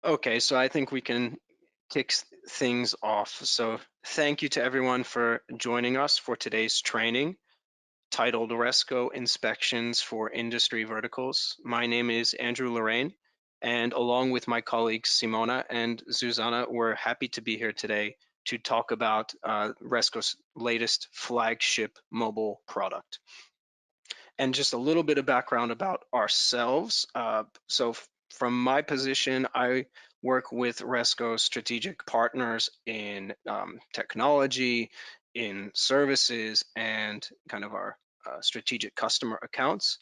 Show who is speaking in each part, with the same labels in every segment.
Speaker 1: Okay, so I think we can kick things off. So thank you to everyone for joining us for today's training titled Resco Inspections for Industry Verticals. My name is Andrew Lorraine, and along with my colleagues Simona and Zuzana, we're happy to be here today to talk about Resco's latest flagship mobile product. And just a little bit of background about ourselves. From my position, I work with Resco's strategic partners in technology, in services, and kind of our strategic customer accounts,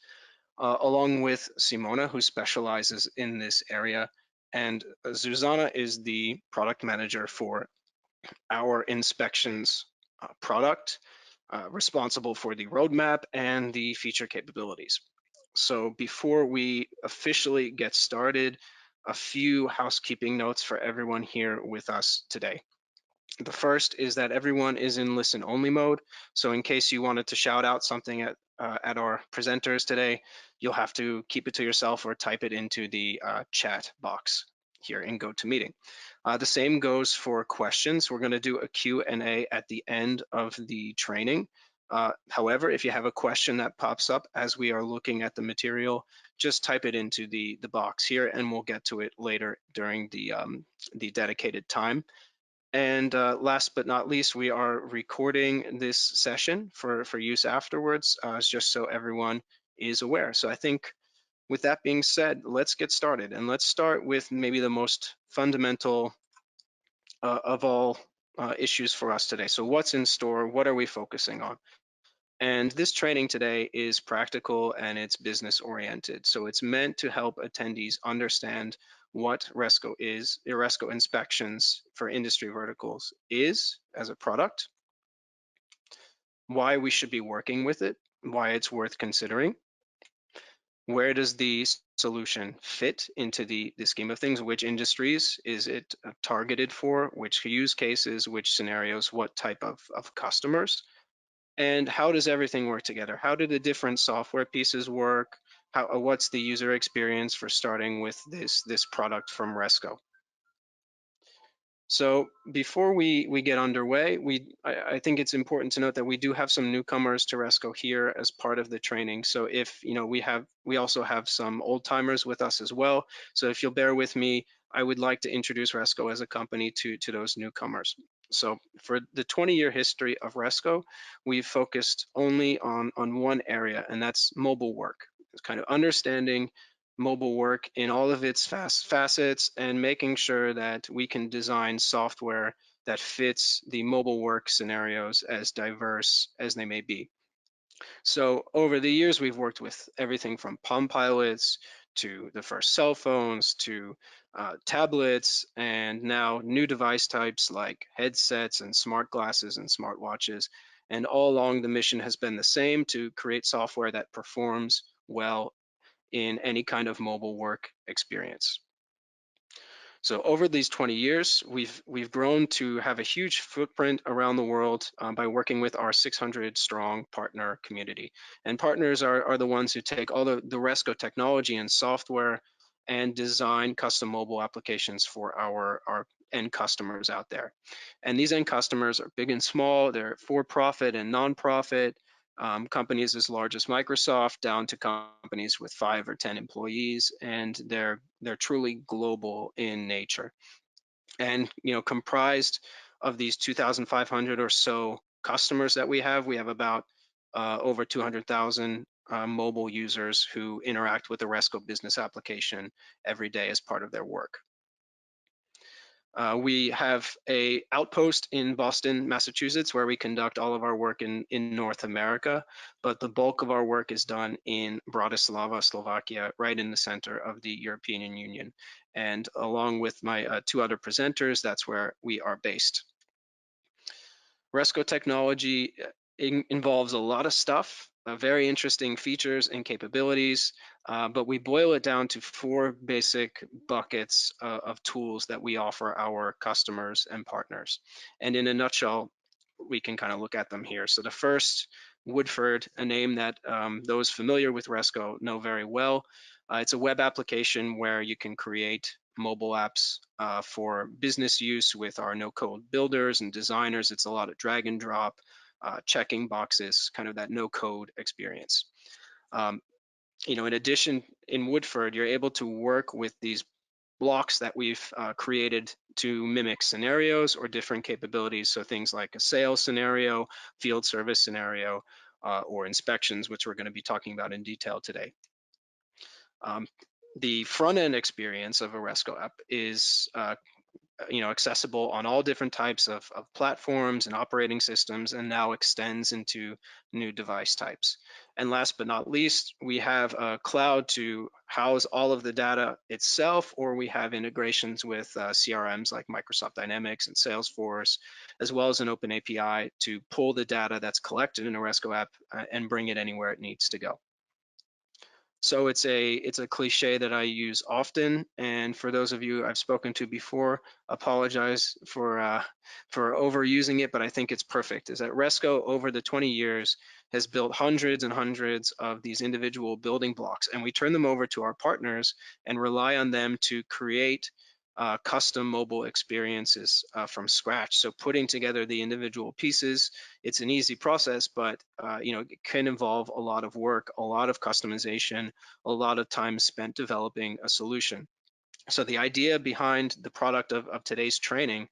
Speaker 1: along with Simona, who specializes in this area. And Zuzana is the product manager for our inspections product, responsible for the roadmap and the feature capabilities. So before we officially get started, a few housekeeping notes for everyone here with us today. The first is that everyone is in listen only mode. So in case you wanted to shout out something at our presenters today, you'll have to keep it to yourself or type it into the chat box here in GoToMeeting. The same goes for questions. We're going to do a Q&A at the end of the training. However, if you have a question that pops up as we are looking at the material, just type it into the box here and we'll get to it later during the dedicated time. And last but not least, we are recording this session for use afterwards, just so everyone is aware. So I think with that being said, let's get started. And let's start with maybe the most fundamental of all issues for us today. So what's in store? What are we focusing on? And this training today is practical and it's business oriented. So it's meant to help attendees understand what Resco is, Resco Inspections for Industry Verticals is as a product, why we should be working with it, why it's worth considering, where does the solution fit into the scheme of things, which industries is it targeted for, which use cases, which scenarios, what type of customers, and how does everything work together? How do the different software pieces work? What's the user experience for starting with this product from Resco? So before we get underway, I think it's important to note that we do have some newcomers to Resco here as part of the training. So if we also have some old timers with us as well. So if you'll bear with me, I would like to introduce Resco as a company to those newcomers. So for the 20-year history of Resco, we've focused only on one area, and that's mobile work. It's kind of understanding mobile work in all of its facets and making sure that we can design software that fits the mobile work scenarios as diverse as they may be. So over the years, we've worked with everything from Palm Pilots to the first cell phones to tablets, and now new device types like headsets and smart glasses and smartwatches. And all along, the mission has been the same: to create software that performs well in any kind of mobile work experience. So over these 20 years, we've grown to have a huge footprint around the world by working with our 600 strong partner community. And partners are the ones who take all the Resco technology and software and design custom mobile applications for our end customers out there. And these end customers are big and small. They're for-profit and non-profit, companies as large as Microsoft down to companies with 5 or 10 employees, and they're truly global in nature. And comprised of these 2,500 or so customers that we have about over 200,000 mobile users who interact with the Resco business application every day as part of their work. We have a outpost in Boston, Massachusetts, where we conduct all of our work in North America, but the bulk of our work is done in Bratislava, Slovakia, right in the center of the European Union. And along with my 2 other presenters, that's where we are based. Resco technology involves a lot of stuff, very interesting features and capabilities, but we boil it down to 4 basic buckets of tools that we offer our customers and partners. And in a nutshell, we can kind of look at them here. So the first, Woodford, a name that those familiar with Resco know very well. It's a web application where you can create mobile apps for business use with our no-code builders and designers. It's a lot of drag and drop, checking boxes, kind of that no-code experience. In addition, in Woodford, you're able to work with these blocks that we've created to mimic scenarios or different capabilities. So things like a sales scenario, field service scenario, or inspections, which we're going to be talking about in detail today. The front end experience of a Resco app is accessible on all different types of platforms and operating systems, and now extends into new device types. And last but not least, we have a cloud to house all of the data itself, or we have integrations with CRMs like Microsoft Dynamics and Salesforce, as well as an open API to pull the data that's collected in a Resco app and bring it anywhere it needs to go. So it's a cliche that I use often, and for those of you I've spoken to before, apologize for overusing it, but I think it's perfect. Is that Resco over the 20 years has built hundreds and hundreds of these individual building blocks, and we turn them over to our partners and rely on them to create custom mobile experiences from scratch. So putting together the individual pieces, it's an easy process, but it can involve a lot of work, a lot of customization, a lot of time spent developing a solution. So the idea behind the product of today's training,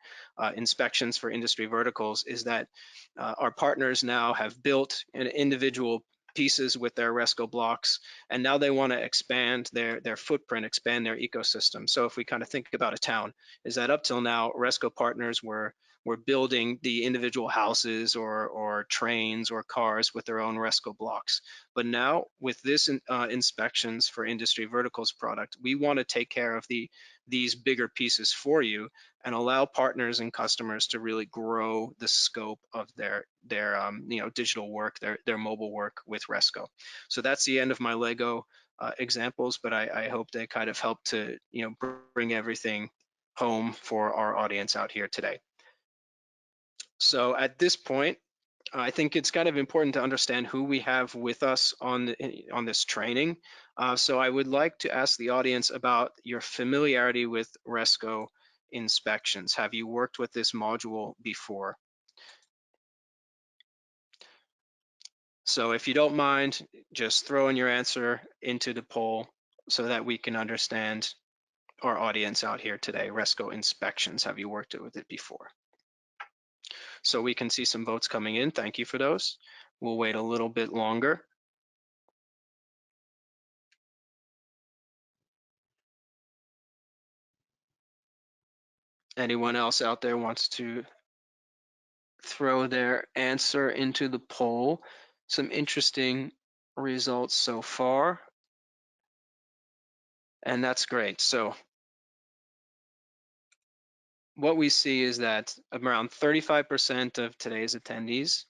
Speaker 1: inspections for industry verticals, is that our partners now have built an individual pieces with their Resco blocks, and now they want to expand their footprint, expand their ecosystem. So if we kind of think about a town, is that up till now, Resco partners were building the individual houses or trains or cars with their own Resco blocks. But now with this inspections for industry verticals product, we want to take care of these bigger pieces for you and allow partners and customers to really grow the scope of their digital work, their mobile work with Resco. So that's the end of my Lego examples, but I hope they kind of help to bring everything home for our audience out here today. So at this point, I think it's kind of important to understand who we have with us on this training. So I would like to ask the audience about your familiarity with Resco Inspections. Have you worked with this module before? So if you don't mind, just throw in your answer into the poll so that we can understand our audience out here today. Resco Inspections, have you worked with it before? So we can see some votes coming in. Thank you for those. We'll wait a little bit longer. Anyone else out there wants to throw their answer into the poll? Some interesting results so far, and that's great. So what we see is that around 35% of today's attendees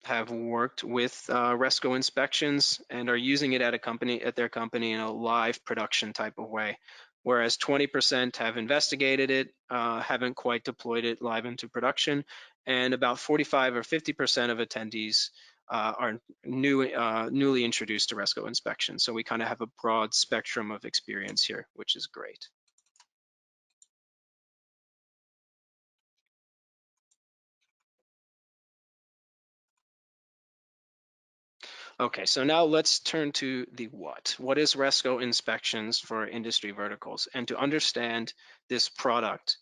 Speaker 1: have worked with Resco Inspections and are using it at their company in a live production type of way, whereas 20% have investigated it, haven't quite deployed it live into production, and about 45 or 50% of attendees are newly introduced to Resco Inspections. So we kind of have a broad spectrum of experience here, which is great. Okay, so now let's turn to the what. What is Resco Inspections for industry verticals? And to understand this product,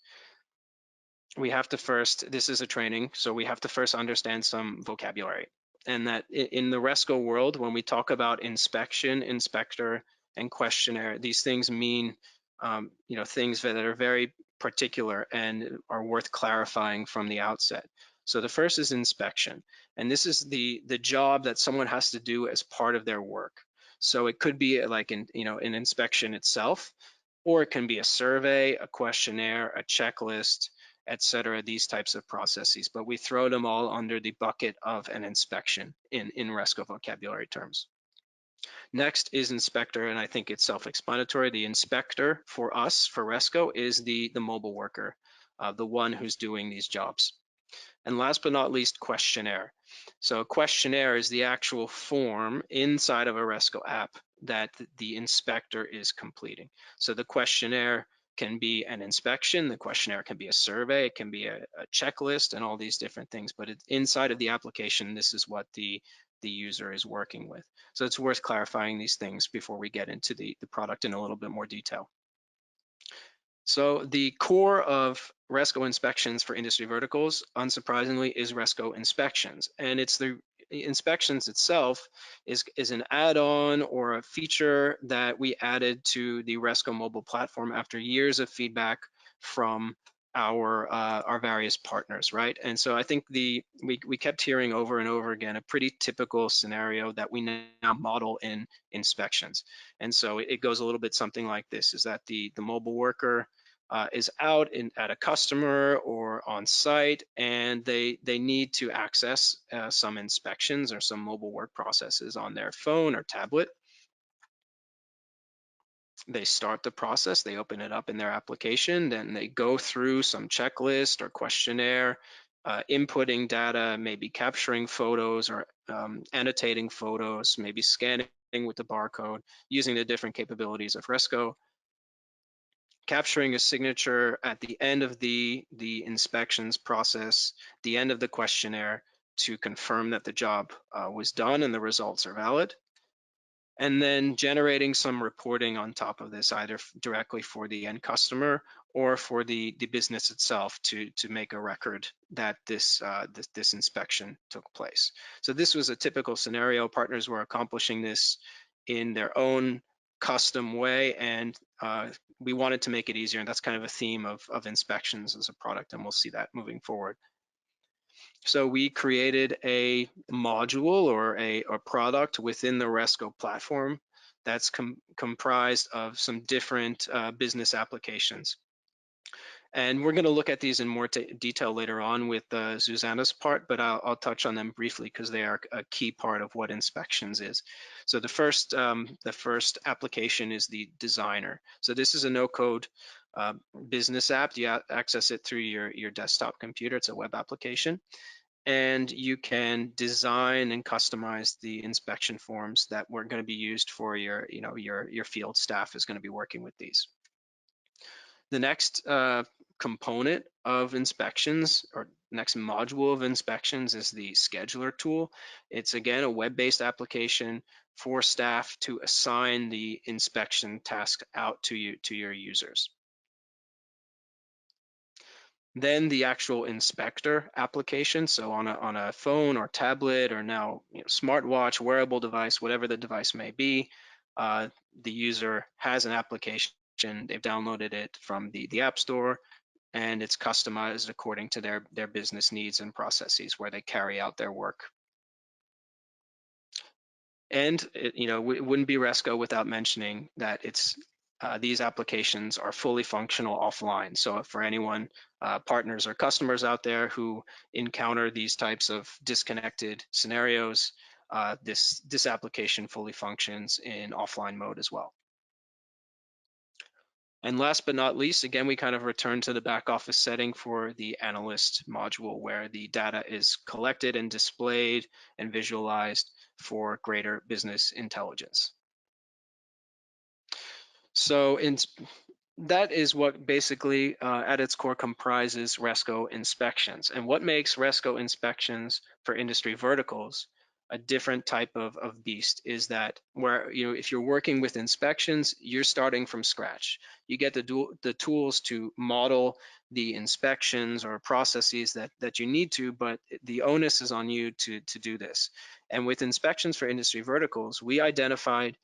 Speaker 1: we have to first, this is a training, so we have to first understand some vocabulary. And that in the Resco world, when we talk about inspection, inspector, and questionnaire, these things mean things that are very particular and are worth clarifying from the outset. So the first is inspection, and this is the job that someone has to do as part of their work. So it could be like an inspection itself, or it can be a survey, a questionnaire, a checklist, etc. These types of processes, but we throw them all under the bucket of an inspection in Resco vocabulary terms. Next is inspector, and I think it's self-explanatory. The inspector for us, for Resco, is the mobile worker, the one who's doing these jobs. And last but not least, questionnaire. So a questionnaire is the actual form inside of a Resco app that the inspector is completing. So the questionnaire can be an inspection, the questionnaire can be a survey, it can be a checklist, and all these different things. But inside of the application, this is what the user is working with. So it's worth clarifying these things before we get into the product in a little bit more detail. So the core of Resco Inspections for industry verticals, unsurprisingly, is Resco Inspections. And it's the inspections itself is an add-on or a feature that we added to the Resco mobile platform after years of feedback from our various partners, right? And so I think we kept hearing over and over again a pretty typical scenario that we now model in inspections. And so it goes a little bit something like this: is that the mobile worker is out at a customer or on site, and they need to access some inspections or some mobile work processes on their phone or tablet. They start the process, they open it up in their application, then they go through some checklist or questionnaire, inputting data, maybe capturing photos or annotating photos, maybe scanning with the barcode, using the different capabilities of Resco, capturing a signature at the end of the inspections process, the end of the questionnaire, to confirm that the job was done and the results are valid. And then generating some reporting on top of this, either directly for the end customer or for the business itself to make a record that this inspection took place. So this was a typical scenario. Partners were accomplishing this in their own custom way, and we wanted to make it easier, and that's kind of a theme of inspections as a product, and we'll see that moving forward. So we created a module or a product within the Resco platform that's comprised of some different business applications. And we're going to look at these in more detail later on with Zuzana's part, but I'll touch on them briefly because they are a key part of what inspections is. So the first application is the designer. So this is a no-code business app. You access it through your desktop computer. It's a web application, and you can design and customize the inspection forms that were going to be used for your field staff is going to be working with these. The next component of inspections, or next module of inspections, is the scheduler tool. It's again a web-based application for staff to assign the inspection task out to your users. Then the actual inspector application, so on a phone or tablet or now smartwatch, wearable device, whatever the device may be, the user has an application. They've downloaded it from the App Store, and it's customized according to their business needs and processes where they carry out their work. And it wouldn't be Resco without mentioning that these applications are fully functional offline. So for anyone, partners or customers out there who encounter these types of disconnected scenarios, this application fully functions in offline mode as well. And last but not least, again, we kind of return to the back office setting for the analyst module, where the data is collected and displayed and visualized for greater business intelligence. So that is what basically at its core comprises Resco Inspections. And what makes Resco Inspections for industry verticals a different type of beast is that if you're working with inspections, you're starting from scratch. You get the tools to model the inspections or processes that you need to, but the onus is on you to do this. And with inspections for industry verticals, we identified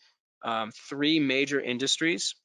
Speaker 1: 3 major industries: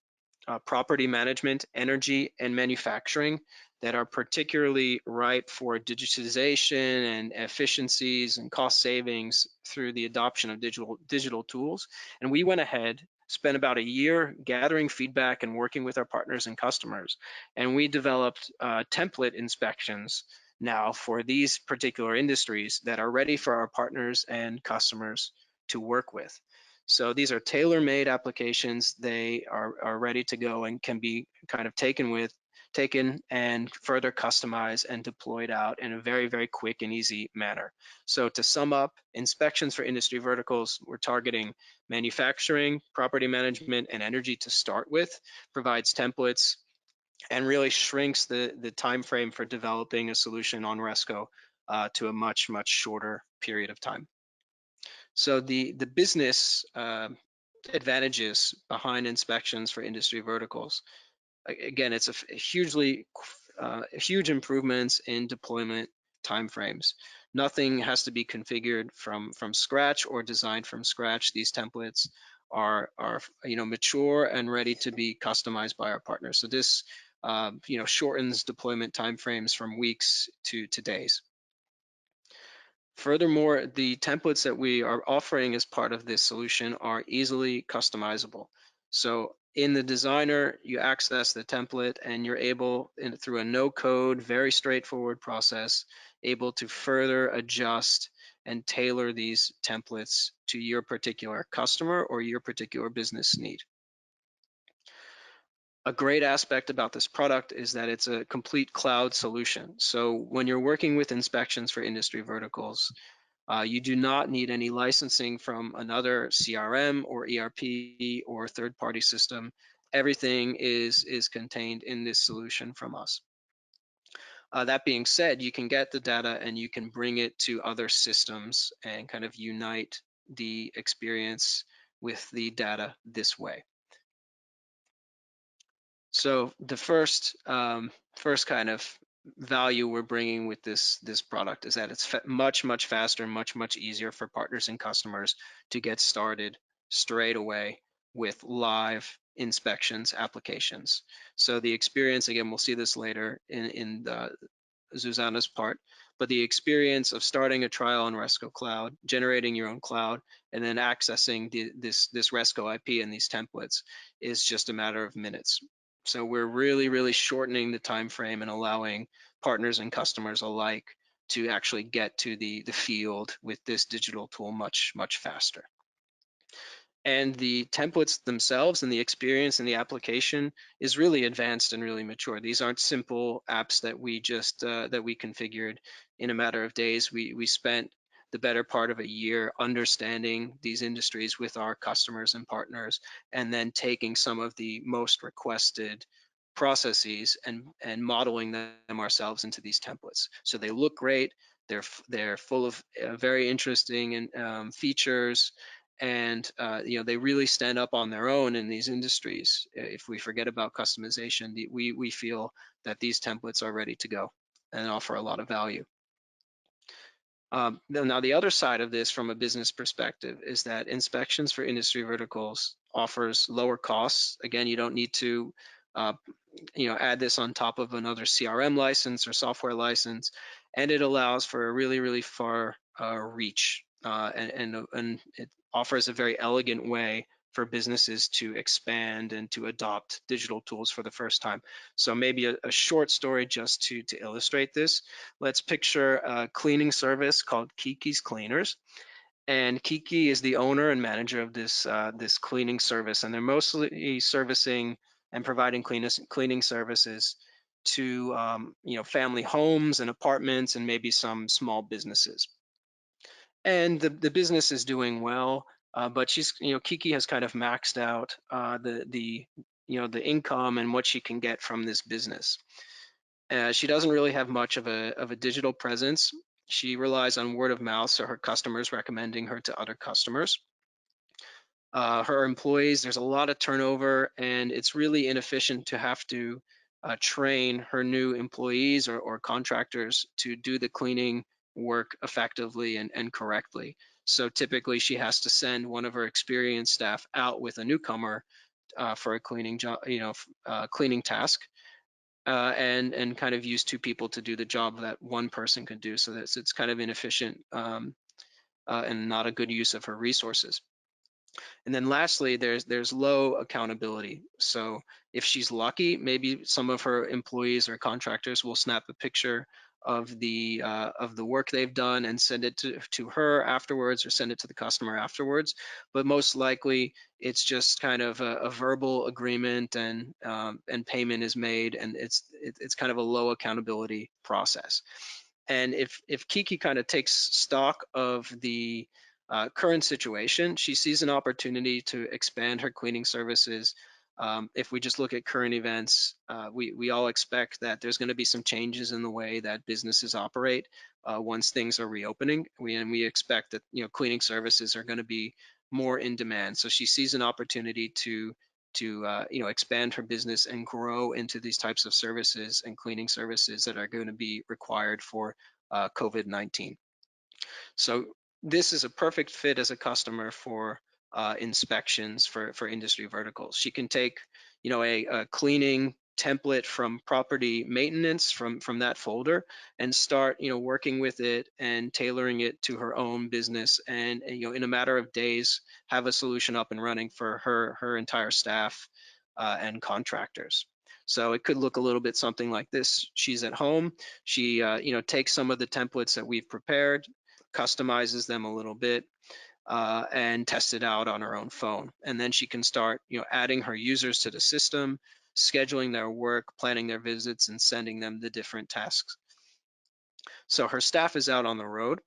Speaker 1: property management, energy, and manufacturing, that are particularly ripe for digitization and efficiencies and cost savings through the adoption of digital tools. And we went ahead, spent about a year gathering feedback and working with our partners and customers, and we developed template inspections now for these particular industries that are ready for our partners and customers to work with. So these are tailor-made applications. They are ready to go and can be kind of taken and further customized and deployed out in a very, very quick and easy manner. So to sum up, inspections for industry verticals, we're targeting manufacturing, property management, and energy to start with, provides templates and really shrinks the time frame for developing a solution on Resco to a much shorter period of time. So the business advantages behind inspections for industry verticals, again, it's a huge improvements in deployment timeframes. Nothing has to be configured from scratch or designed from scratch. These templates are mature and ready to be customized by our partners. So this shortens deployment timeframes from weeks to days. Furthermore, the templates that we are offering as part of this solution are easily customizable. So in the designer, you access the template and you're able, through a no-code, very straightforward process, able to further adjust and tailor these templates to your particular customer or your particular business need. A great aspect about this product is that it's a complete cloud solution. So when you're working with inspections for industry verticals, you do not need any licensing from another CRM or ERP or third-party system. Everything is contained in this solution from us. That being said, you can get the data and you can bring it to other systems and kind of unite the experience with the data this way. So the first kind of value we're bringing with this product is that it's much faster, much easier for partners and customers to get started straight away with live inspections applications. So the experience, again, we'll see this later in Zuzana's part, but the experience of starting a trial on Resco Cloud, generating your own cloud, and then accessing this Resco IP and these templates is just a matter of minutes. So we're really shortening the time frame and allowing partners and customers alike to actually get to the field with this digital tool much faster. And the templates themselves and the experience and the application is really advanced and really mature. These aren't simple apps that we just that we configured in a matter of days. We spent the better part of a year understanding these industries with our customers and partners, and then taking some of the most requested processes and modeling them ourselves into these templates. So they look great. They're full of very interesting and features, and they really stand up on their own in these industries. If we forget about customization, we feel that these templates are ready to go and offer a lot of value. Now the other side of this from a business perspective is that inspections for industry verticals offers lower costs. Again, you don't need to add this on top of another CRM license or software license, and it allows for a really far reach, and it offers a very elegant way for businesses to expand and to adopt digital tools for the first time. So maybe a short story just to illustrate this. Let's picture a cleaning service called Kiki's Cleaners. And Kiki is the owner and manager of this cleaning service, and they're mostly servicing and providing cleaning services to family homes and apartments and maybe some small businesses. And the business is doing well, but Kiki has kind of maxed out the income and what she can get from this business. She doesn't really have much of a digital presence. She relies on word of mouth, so her customers recommending her to other customers. Her employees, there's a lot of turnover, and it's really inefficient to have to train her new employees or contractors to do the cleaning work effectively and correctly. So typically she has to send one of her experienced staff out with a newcomer for a cleaning job, cleaning task. And kind of use two people to do the job that one person could do. So it's kind of inefficient and not a good use of her resources. And then lastly, there's low accountability. So if she's lucky, maybe some of her employees or contractors will snap a picture of the work they've done and send it to her afterwards, or send it to the customer afterwards. But most likely, it's just kind of a verbal agreement, and payment is made, and it's kind of a low accountability process. And if Kiki kind of takes stock of the current situation, she sees an opportunity to expand her cleaning services If we just look at current events, we all expect that there's going to be some changes in the way that businesses operate once things are reopening. We expect that cleaning services are going to be more in demand. So she sees an opportunity to expand her business and grow into these types of services and cleaning services that are going to be required for COVID-19. So this is a perfect fit as a customer for inspections for industry verticals. She can take, a cleaning template from property maintenance from that folder and start, working with it and tailoring it to her own business, and in a matter of days have a solution up and running for her entire staff and contractors. So it could look a little bit something like this. She's at home. She, takes some of the templates that we've prepared, customizes them a little bit, and test it out on her own phone. And then she can start, adding her users to the system, scheduling their work, planning their visits, and sending them the different tasks. So her staff is out on the road.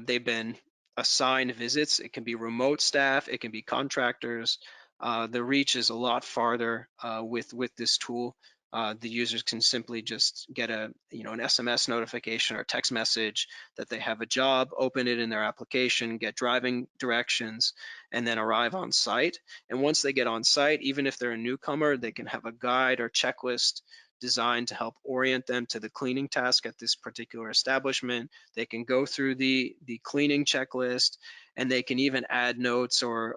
Speaker 1: They've been assigned visits. It can be remote staff, it can be contractors. The reach is a lot farther with this tool. The users can simply just get an SMS notification or text message that they have a job, open it in their application, get driving directions, and then arrive on site. And once they get on site, even if they're a newcomer, they can have a guide or checklist designed to help orient them to the cleaning task at this particular establishment. They can go through the cleaning checklist, and they can even add notes or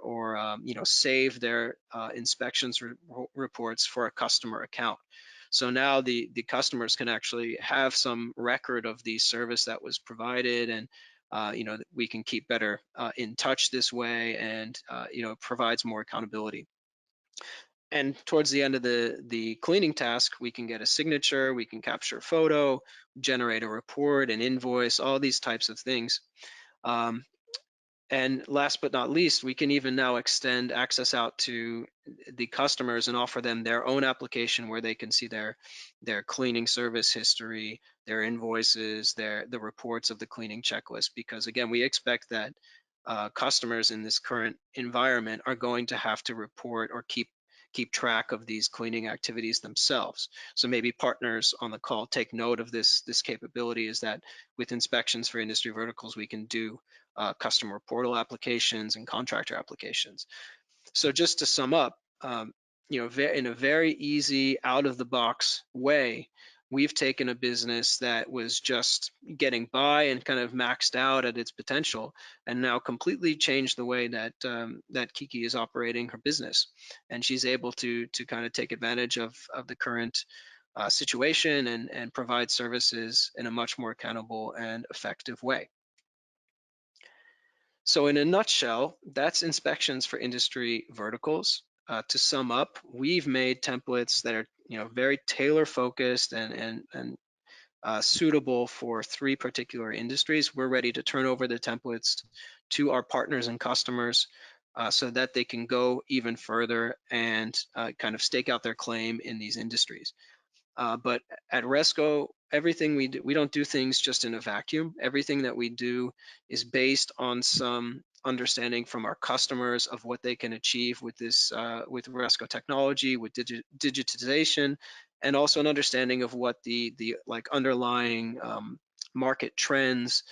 Speaker 1: save their inspections reports for a customer account. So now the customers can actually have some record of the service that was provided, and we can keep better in touch this way, and it provides more accountability. And towards the end of the cleaning task, we can get a signature, we can capture a photo, generate a report, an invoice, all these types of things. And last but not least, we can even now extend access out to the customers and offer them their own application where they can see their cleaning service history, their invoices, the reports of the cleaning checklist. Because again, we expect that customers in this current environment are going to have to report or keep track of these cleaning activities themselves. So maybe partners on the call take note of this capability, is that with inspections for industry verticals, we can do customer portal applications and contractor applications. So just to sum up, in a very easy, out of the box way, we've taken a business that was just getting by and kind of maxed out at its potential, and now completely changed the way that that Kiki is operating her business. And she's able to kind of take advantage of the current situation and provide services in a much more accountable and effective way. So in a nutshell, that's inspections for industry verticals. To sum up, we've made templates that are very tailor focused and suitable for 3 particular industries. We're ready to turn over the templates to our partners and customers so that they can go even further and kind of stake out their claim in these industries. But at Resco, everything we do, we don't do things just in a vacuum. Everything that we do is based on some understanding from our customers of what they can achieve with this, with Resco technology, with digitization, and also an understanding of what the underlying market trends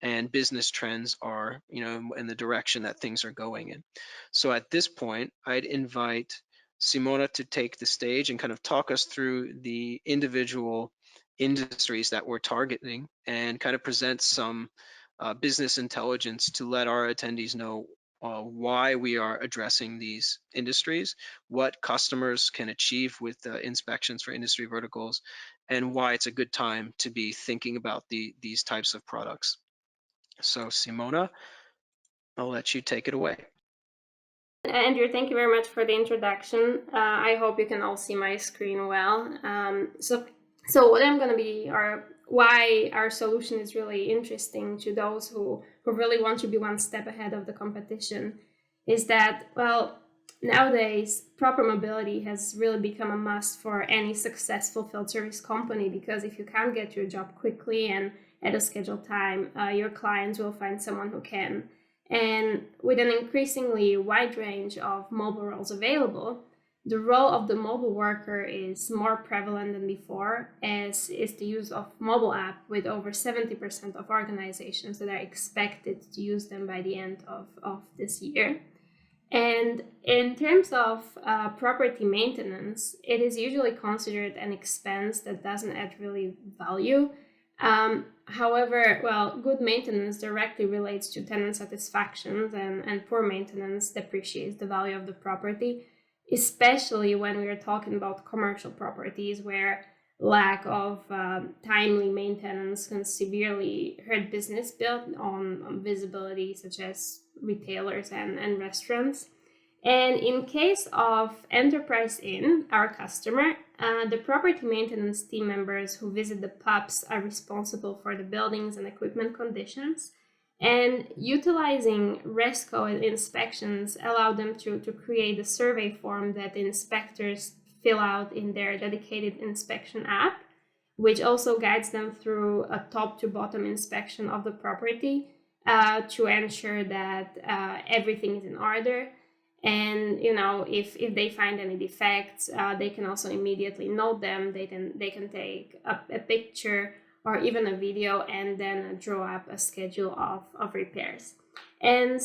Speaker 1: and business trends are, in the direction that things are going in. So at this point, I'd invite Simona to take the stage and kind of talk us through the individual industries that we're targeting and kind of present some business intelligence to let our attendees know why we are addressing these industries, what customers can achieve with inspections for industry verticals, and why it's a good time to be thinking about these types of products. So Simona, I'll let you take it away.
Speaker 2: Andrew, thank you very much for the introduction. I hope you can all see my screen well. So what I'm going to be, or why our solution is really interesting to those who really want to be one step ahead of the competition, is that, well, nowadays proper mobility has really become a must for any successful field service company, because if you can't get your job quickly and at a scheduled time, your clients will find someone who can. And with an increasingly wide range of mobile roles available, the role of the mobile worker is more prevalent than before, as is the use of mobile app, with over 70% of organizations that are expected to use them by the end of this year. And in terms of property maintenance, it is usually considered an expense that doesn't add really value. However, good maintenance directly relates to tenant satisfaction, and poor maintenance depreciates the value of the property, especially when we are talking about commercial properties where lack of timely maintenance can severely hurt business built on visibility, such as retailers and restaurants. And in case of Enterprise Inn, our customer, the property maintenance team members who visit the pubs are responsible for the buildings and equipment conditions. And utilizing Resco inspections allow them to create a survey form that inspectors fill out in their dedicated inspection app, which also guides them through a top to bottom inspection of the property to ensure that everything is in order. And if they find any defects, they can also immediately note them. They can take a picture or even a video and then draw up a schedule of repairs. And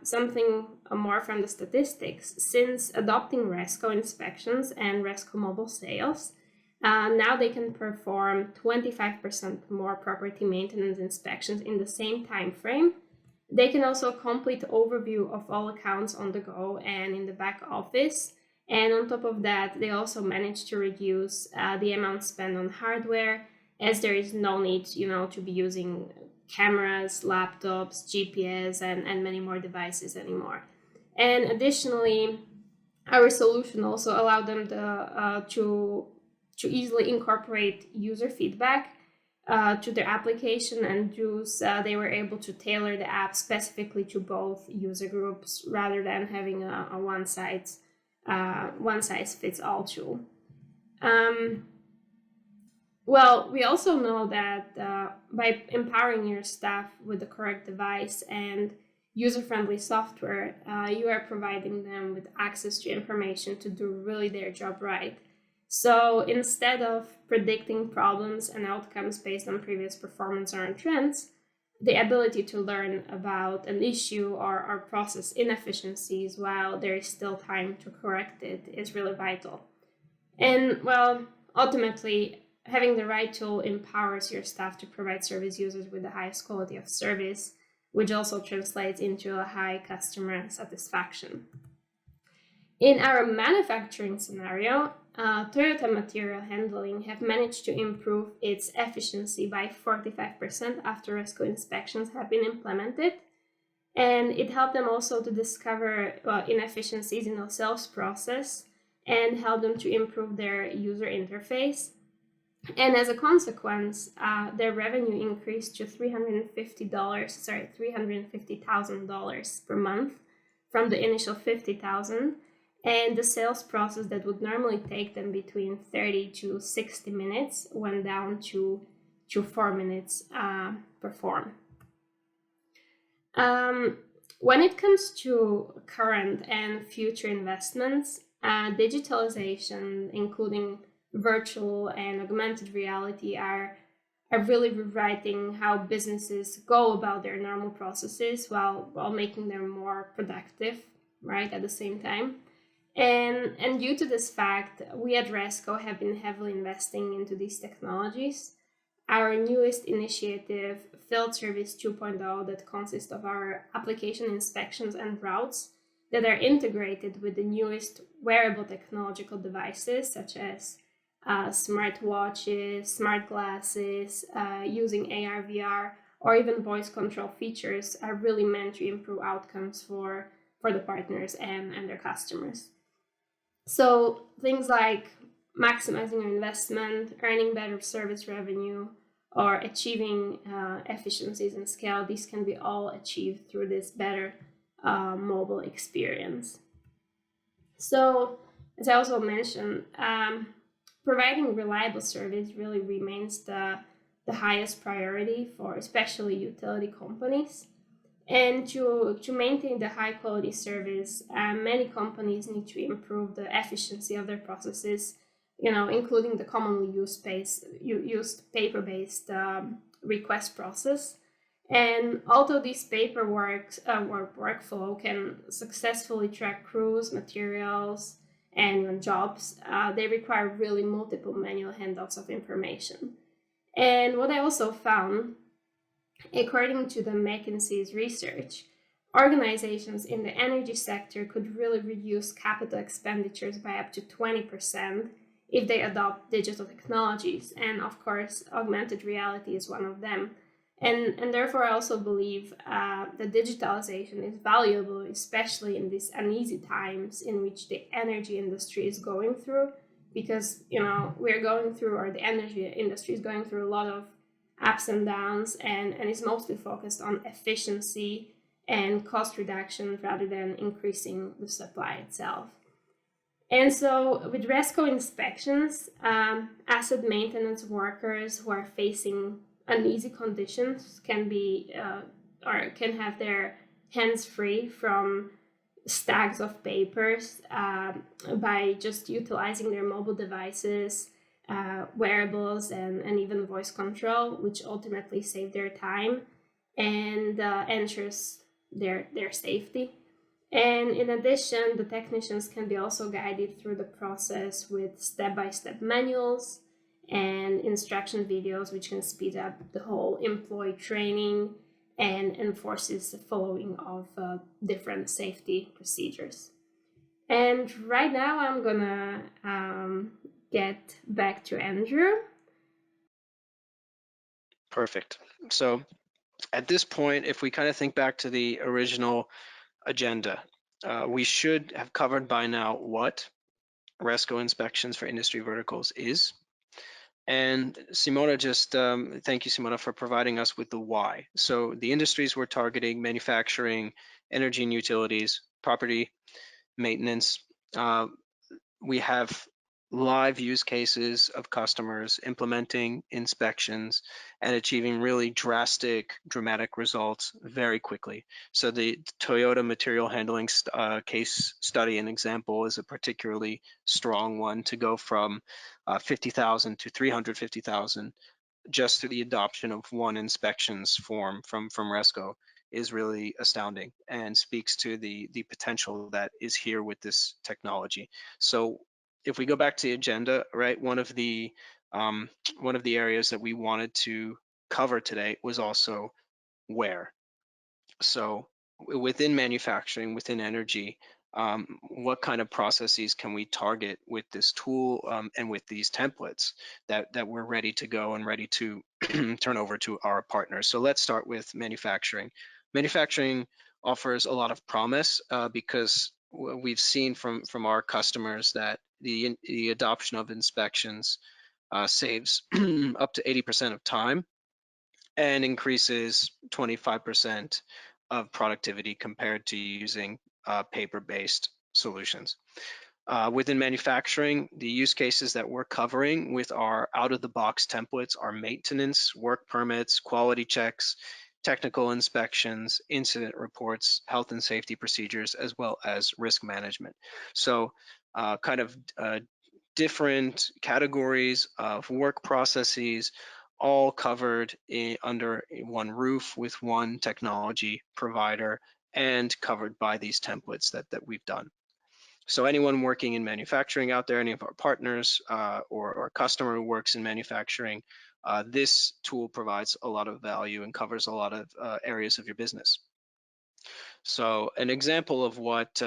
Speaker 2: something more from the statistics: since adopting Resco inspections and Resco mobile sales, now they can perform 25% more property maintenance inspections in the same time frame. They can also complete overview of all accounts on the go and in the back office. And on top of that, they also manage to reduce the amount spent on hardware, as there is no need, to be using cameras, laptops, GPS, and many more devices anymore. And additionally, our solution also allowed them to easily incorporate user feedback to their application, and they were able to tailor the app specifically to both user groups rather than having a one size fits all tool. We also know that by empowering your staff with the correct device and user-friendly software, you are providing them with access to information to do really their job right. So instead of predicting problems and outcomes based on previous performance or trends, the ability to learn about an issue or process inefficiencies while there is still time to correct it is really vital. And ultimately, having the right tool empowers your staff to provide service users with the highest quality of service, which also translates into a high customer satisfaction. In our manufacturing scenario, Toyota Material Handling have managed to improve its efficiency by 45% after Resco inspections have been implemented. And it helped them also to discover inefficiencies in the sales process and help them to improve their user interface. And as a consequence, their revenue increased to $350,000 per month from the initial $50,000. And the sales process that would normally take them between 30 to 60 minutes went down to 4 minutes per form. When it comes to current and future investments, digitalization, including virtual and augmented reality, are really rewriting how businesses go about their normal processes while making them more productive, right, at the same time. And due to this fact, we at Resco have been heavily investing into these technologies. Our newest initiative, Field Service 2.0, that consists of our application inspections and routes that are integrated with the newest wearable technological devices, such as smart watches, smart glasses, using AR, VR, or even voice control features, are really meant to improve outcomes for the partners and their customers. So things like maximizing your investment, earning better service revenue, or achieving efficiencies and scale, these can be all achieved through this better mobile experience. So, as I also mentioned, providing reliable service really remains the highest priority for especially utility companies. And to maintain the high quality service, many companies need to improve the efficiency of their processes, including the commonly used paper-based request process. And although this paperwork workflow can successfully track crews, materials, and jobs, they require really multiple manual handouts of information. And what I also found, according to the McKinsey's research, organizations in the energy sector could really reduce capital expenditures by up to 20% if they adopt digital technologies. And of course, augmented reality is one of them. And therefore, I also believe that digitalization is valuable, especially in these uneasy times in which the energy industry is going through, because we're going through, or the energy industry is going through a lot of ups and downs, and is mostly focused on efficiency and cost reduction rather than increasing the supply itself. And so with Resco Inspections, asset maintenance workers who are facing uneasy conditions can be or can have their hands free from stacks of papers by just utilizing their mobile devices, wearables, and even voice control, which ultimately save their time and ensures their safety. And in addition, the technicians can be also guided through the process with step-by-step manuals and instruction videos, which can speed up the whole employee training and enforces the following of different safety procedures. And right now I'm gonna get back to Andrew.
Speaker 1: Perfect. So at this point, if we kind of think back to the original agenda, we should have covered by now what Resco Inspections for Industry Verticals is. And Simona thank you, Simona, for providing us with the why. So the industries we're targeting: manufacturing, energy and utilities, property, maintenance. We have live use cases of customers implementing inspections and achieving really dramatic results very quickly. So the Toyota material handling case study and example is a particularly strong one, to go from 50,000 to 350,000 just through the adoption of one inspections form from Resco is really astounding and speaks to the potential that is here with this technology. So if we go back to the agenda, right, one of the areas that we wanted to cover today was also where. So within manufacturing, within energy, what kind of processes can we target with this tool and with these templates that we're ready to go and ready to turn over to our partners. So let's start with manufacturing. Manufacturing offers a lot of promise because we've seen from our customers that the adoption of inspections saves up to 80% of time and increases 25% of productivity compared to using paper-based solutions. Within manufacturing, the use cases that we're covering with our out-of-the-box templates are maintenance, work permits, quality checks, technical inspections, incident reports, health and safety procedures, as well as risk management. So different categories of work processes, all covered under one roof with one technology provider and covered by these templates that we've done. So anyone working in manufacturing out there, any of our partners or customer who works in manufacturing, this tool provides a lot of value and covers a lot of areas of your business. So an example of what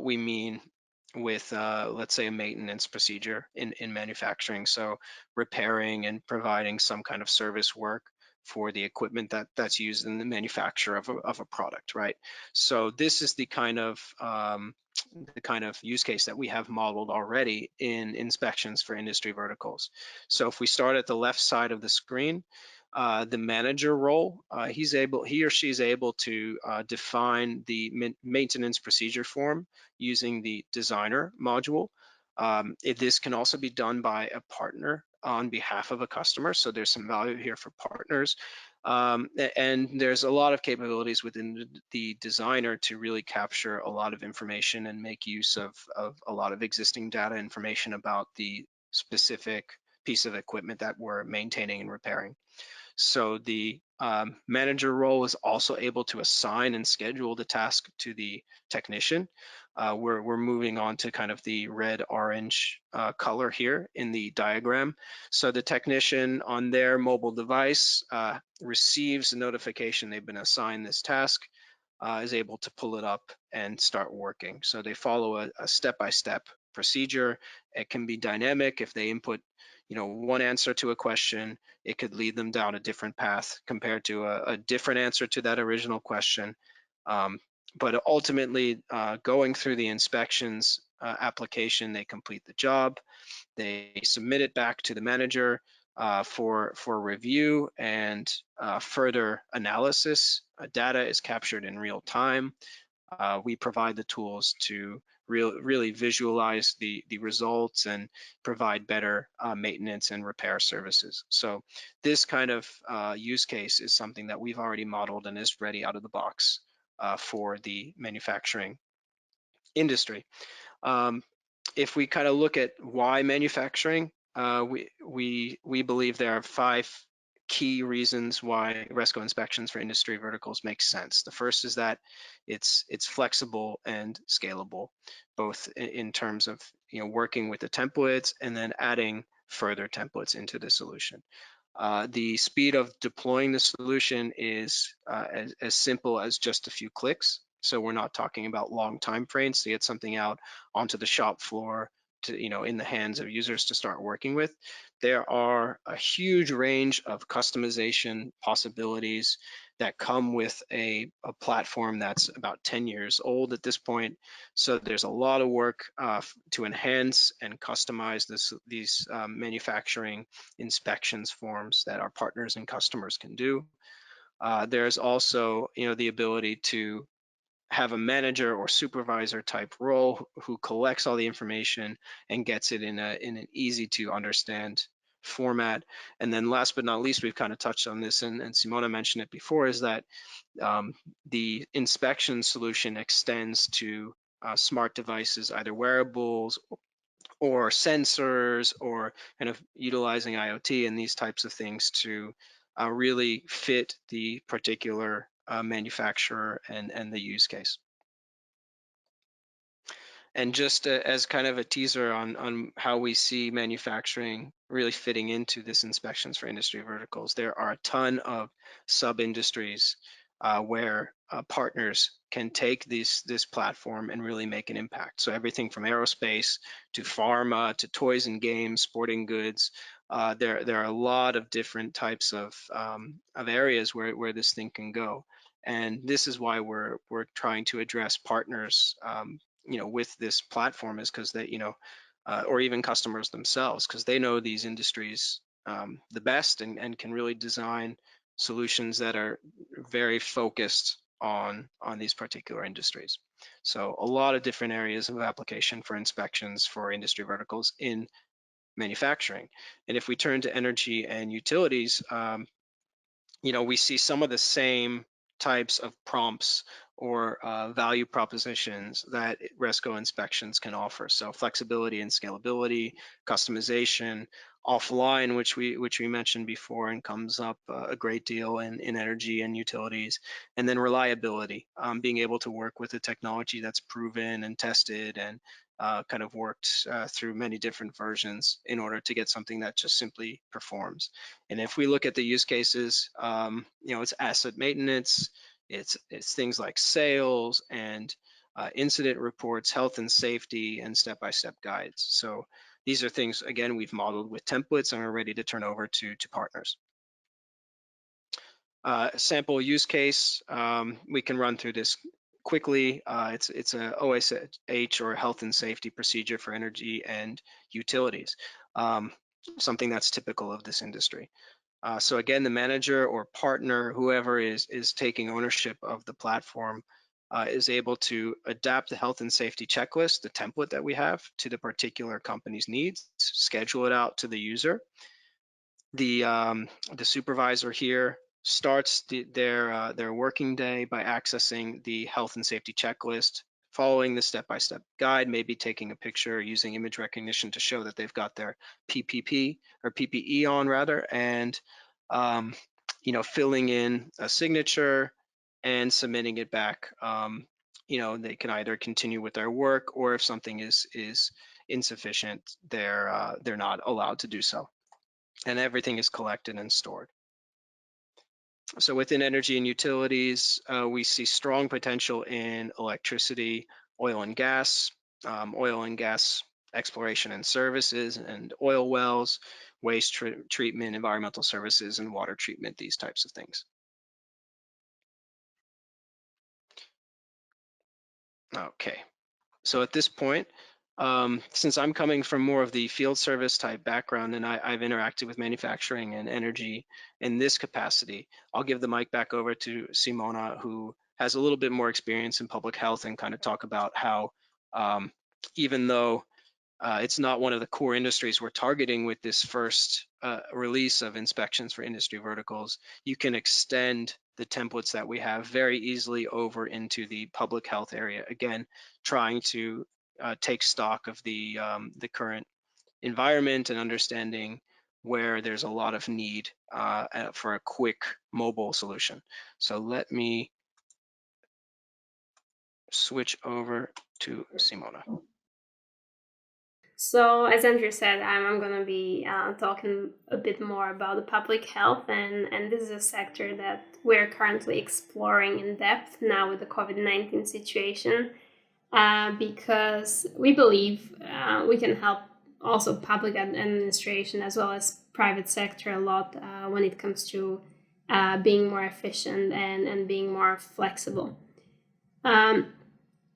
Speaker 1: we mean with, let's say, a maintenance procedure in manufacturing. So repairing and providing some kind of service work for the equipment that's used in the manufacture of a product, right? So this is the kind of use case that we have modeled already in inspections for industry verticals. So if we start at the left side of the screen, the manager role, he or she is able to define the maintenance procedure form using the designer module. This can also be done by a partner on behalf of a customer. So there's some value here for partners. And there's a lot of capabilities within the designer to really capture a lot of information and make use of a lot of existing data information about the specific piece of equipment that we're maintaining and repairing. So the manager role is also able to assign and schedule the task to the technician. We're moving on to kind of the red-orange color here in the diagram. So the technician on their mobile device receives a notification they've been assigned this task, is able to pull it up and start working. So they follow a step-by-step procedure. It can be dynamic. If they input, one answer to a question, it could lead them down a different path compared to a different answer to that original question. But ultimately, going through the inspections application, they complete the job. They submit it back to the manager for review and further analysis. Data is captured in real time. We provide the tools to really visualize the results and provide better maintenance and repair services. So this kind of use case is something that we've already modeled and is ready out of the box for the manufacturing industry. If we kind of look at why manufacturing, we believe there are 5 key reasons why Resco Inspections for industry verticals makes sense. The first is that it's flexible and scalable, both in terms of working with the templates and then adding further templates into the solution. The speed of deploying the solution is as simple as just a few clicks. So we're not talking about long time frames to get something out onto the shop floor to, in the hands of users to start working with. There are a huge range of customization possibilities that come with a platform that's about 10 years old at this point. So there's a lot of work to enhance and customize these manufacturing inspections forms that our partners and customers can do. There's also, the ability to have a manager or supervisor type role who collects all the information and gets it in an easy to understand format. And then last but not least, we've kind of touched on this, and Simona mentioned it before, is that the inspection solution extends to smart devices, either wearables or sensors, or kind of utilizing IoT and these types of things to really fit the particular manufacturer and the use case. And just as kind of a teaser on how we see manufacturing really fitting into this inspections for industry verticals, there are a ton of sub-industries where partners can take this platform and really make an impact. So everything from aerospace to pharma to toys and games, sporting goods, there are a lot of different types of areas where this thing can go. And this is why we're trying to address partners with this platform, is because they, or even customers themselves, because they know these industries the best and can really design solutions that are very focused on these particular industries. So a lot of different areas of application for inspections for industry verticals in manufacturing. And if we turn to energy and utilities, we see some of the same types of prompts or value propositions that Resco Inspections can offer. So flexibility and scalability, customization, offline, which we mentioned before and comes up a great deal in energy and utilities, and then reliability, being able to work with a technology that's proven and tested and kind of worked through many different versions in order to get something that just simply performs. And if we look at the use cases, it's asset maintenance, it's things like sales and incident reports, health and safety, and step-by-step guides. So these are things, again, we've modeled with templates and are ready to turn over to partners. Sample use case, we can run through this quickly. It's a OSH, or health and safety procedure for energy and utilities, something that's typical of this industry. So again, the manager or partner, whoever is taking ownership of the platform, is able to adapt the health and safety checklist, the template that we have, to the particular company's needs, schedule it out to the user. The supervisor here starts their working day by accessing the health and safety checklist, following the step-by-step guide, maybe taking a picture using image recognition to show that they've got their PPE on rather, and filling in a signature and submitting it back. They can either continue with their work, or if something is insufficient, they're not allowed to do so. And everything is collected and stored. So within energy and utilities, we see strong potential in electricity, oil and gas exploration and services, and oil wells, waste treatment, environmental services, and water treatment, these types of things. Okay, so at this point, since I'm coming from more of the field service type background, and I've interacted with manufacturing and energy in this capacity, I'll give the mic back over to Simona, who has a little bit more experience in public health, and kind of talk about how, even though it's not one of the core industries we're targeting with this first release of inspections for industry verticals, you can extend the templates that we have very easily over into the public health area. Again, trying to take stock of the current environment and understanding where there's a lot of need for a quick mobile solution. So let me switch over to Simona.
Speaker 2: So, as Andrew said, I'm going to be talking a bit more about the public health, and this is a sector that we're currently exploring in depth now with the COVID-19 situation, because we believe we can help also public administration as well as private sector a lot when it comes to being more efficient and being more flexible.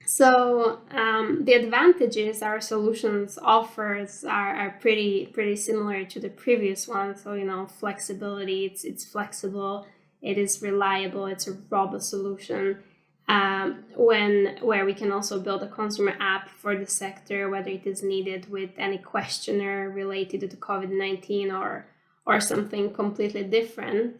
Speaker 2: So the advantages our solutions offers are pretty similar to the previous one. So flexibility, it's flexible, it is reliable, it's a robust solution. Where we can also build a consumer app for the sector, whether it is needed with any questionnaire related to the COVID-19 or something completely different.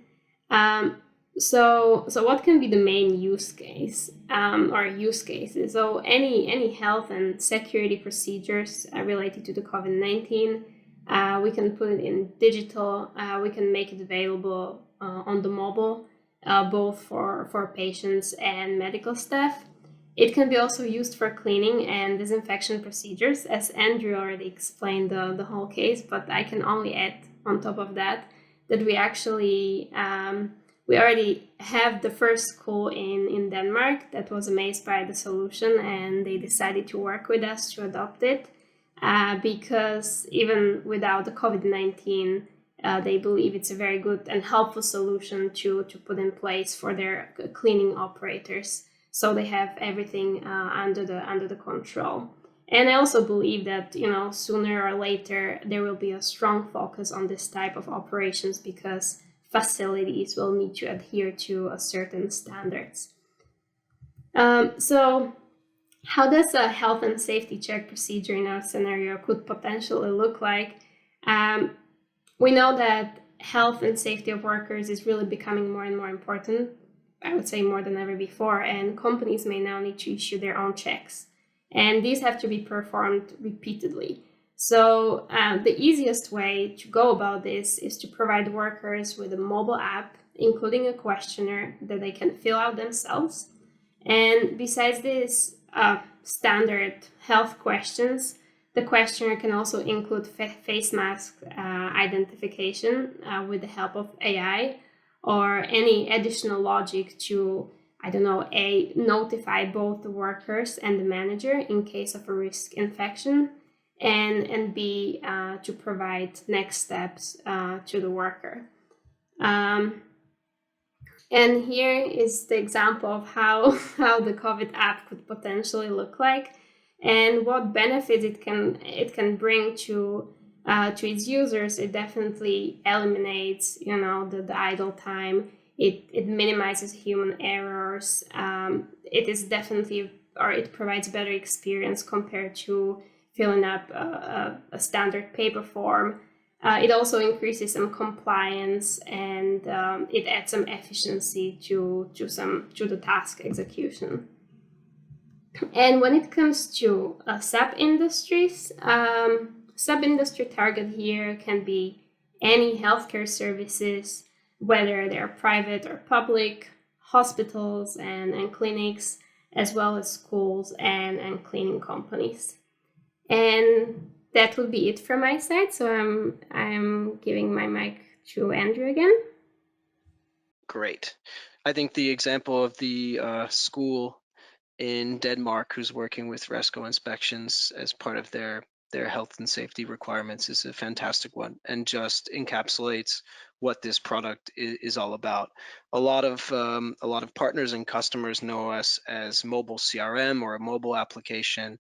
Speaker 2: So what can be the main use case or use cases? So any health and security procedures related to the COVID-19, we can put it in digital. We can make it available on the mobile, both for patients and medical staff. It can be also used for cleaning and disinfection procedures, as Andrew already explained the whole case. But I can only add on top of that we actually we already have the first school in Denmark that was amazed by the solution, and they decided to work with us to adopt it because even without the COVID-19, they believe it's a very good and helpful solution to put in place for their cleaning operators, so they have everything under the control. And I also believe that sooner or later there will be a strong focus on this type of operations because facilities will need to adhere to a certain standards. So how does a health and safety check procedure in our scenario could potentially look like? We know that health and safety of workers is really becoming more and more important, I would say more than ever before, and companies may now need to issue their own checks. And these have to be performed repeatedly. So the easiest way to go about this is to provide workers with a mobile app, including a questionnaire that they can fill out themselves. And besides this standard health questions, the questionnaire can also include face mask identification with the help of AI or any additional logic to, notify both the workers and the manager in case of a risk infection, and B, to provide next steps to the worker. And here is the example of how the COVID app could potentially look like, and what benefits it can bring to its users. It definitely eliminates the idle time. it minimizes human errors. It is definitely, or it provides a better experience compared to filling up a standard paper form. It also increases some compliance, and it adds some efficiency to the task execution. And when it comes to sub-industries, sub-industry target here can be any healthcare services, whether they're private or public, hospitals and clinics, as well as schools and cleaning companies. And that would be it from my side. So I'm giving my mic to Andrew again.
Speaker 1: Great. I think the example of the school in Denmark who's working with Resco Inspections as part of their health and safety requirements is a fantastic one, and just encapsulates what this product is all about. A lot of partners and customers know us as mobile CRM or a mobile application.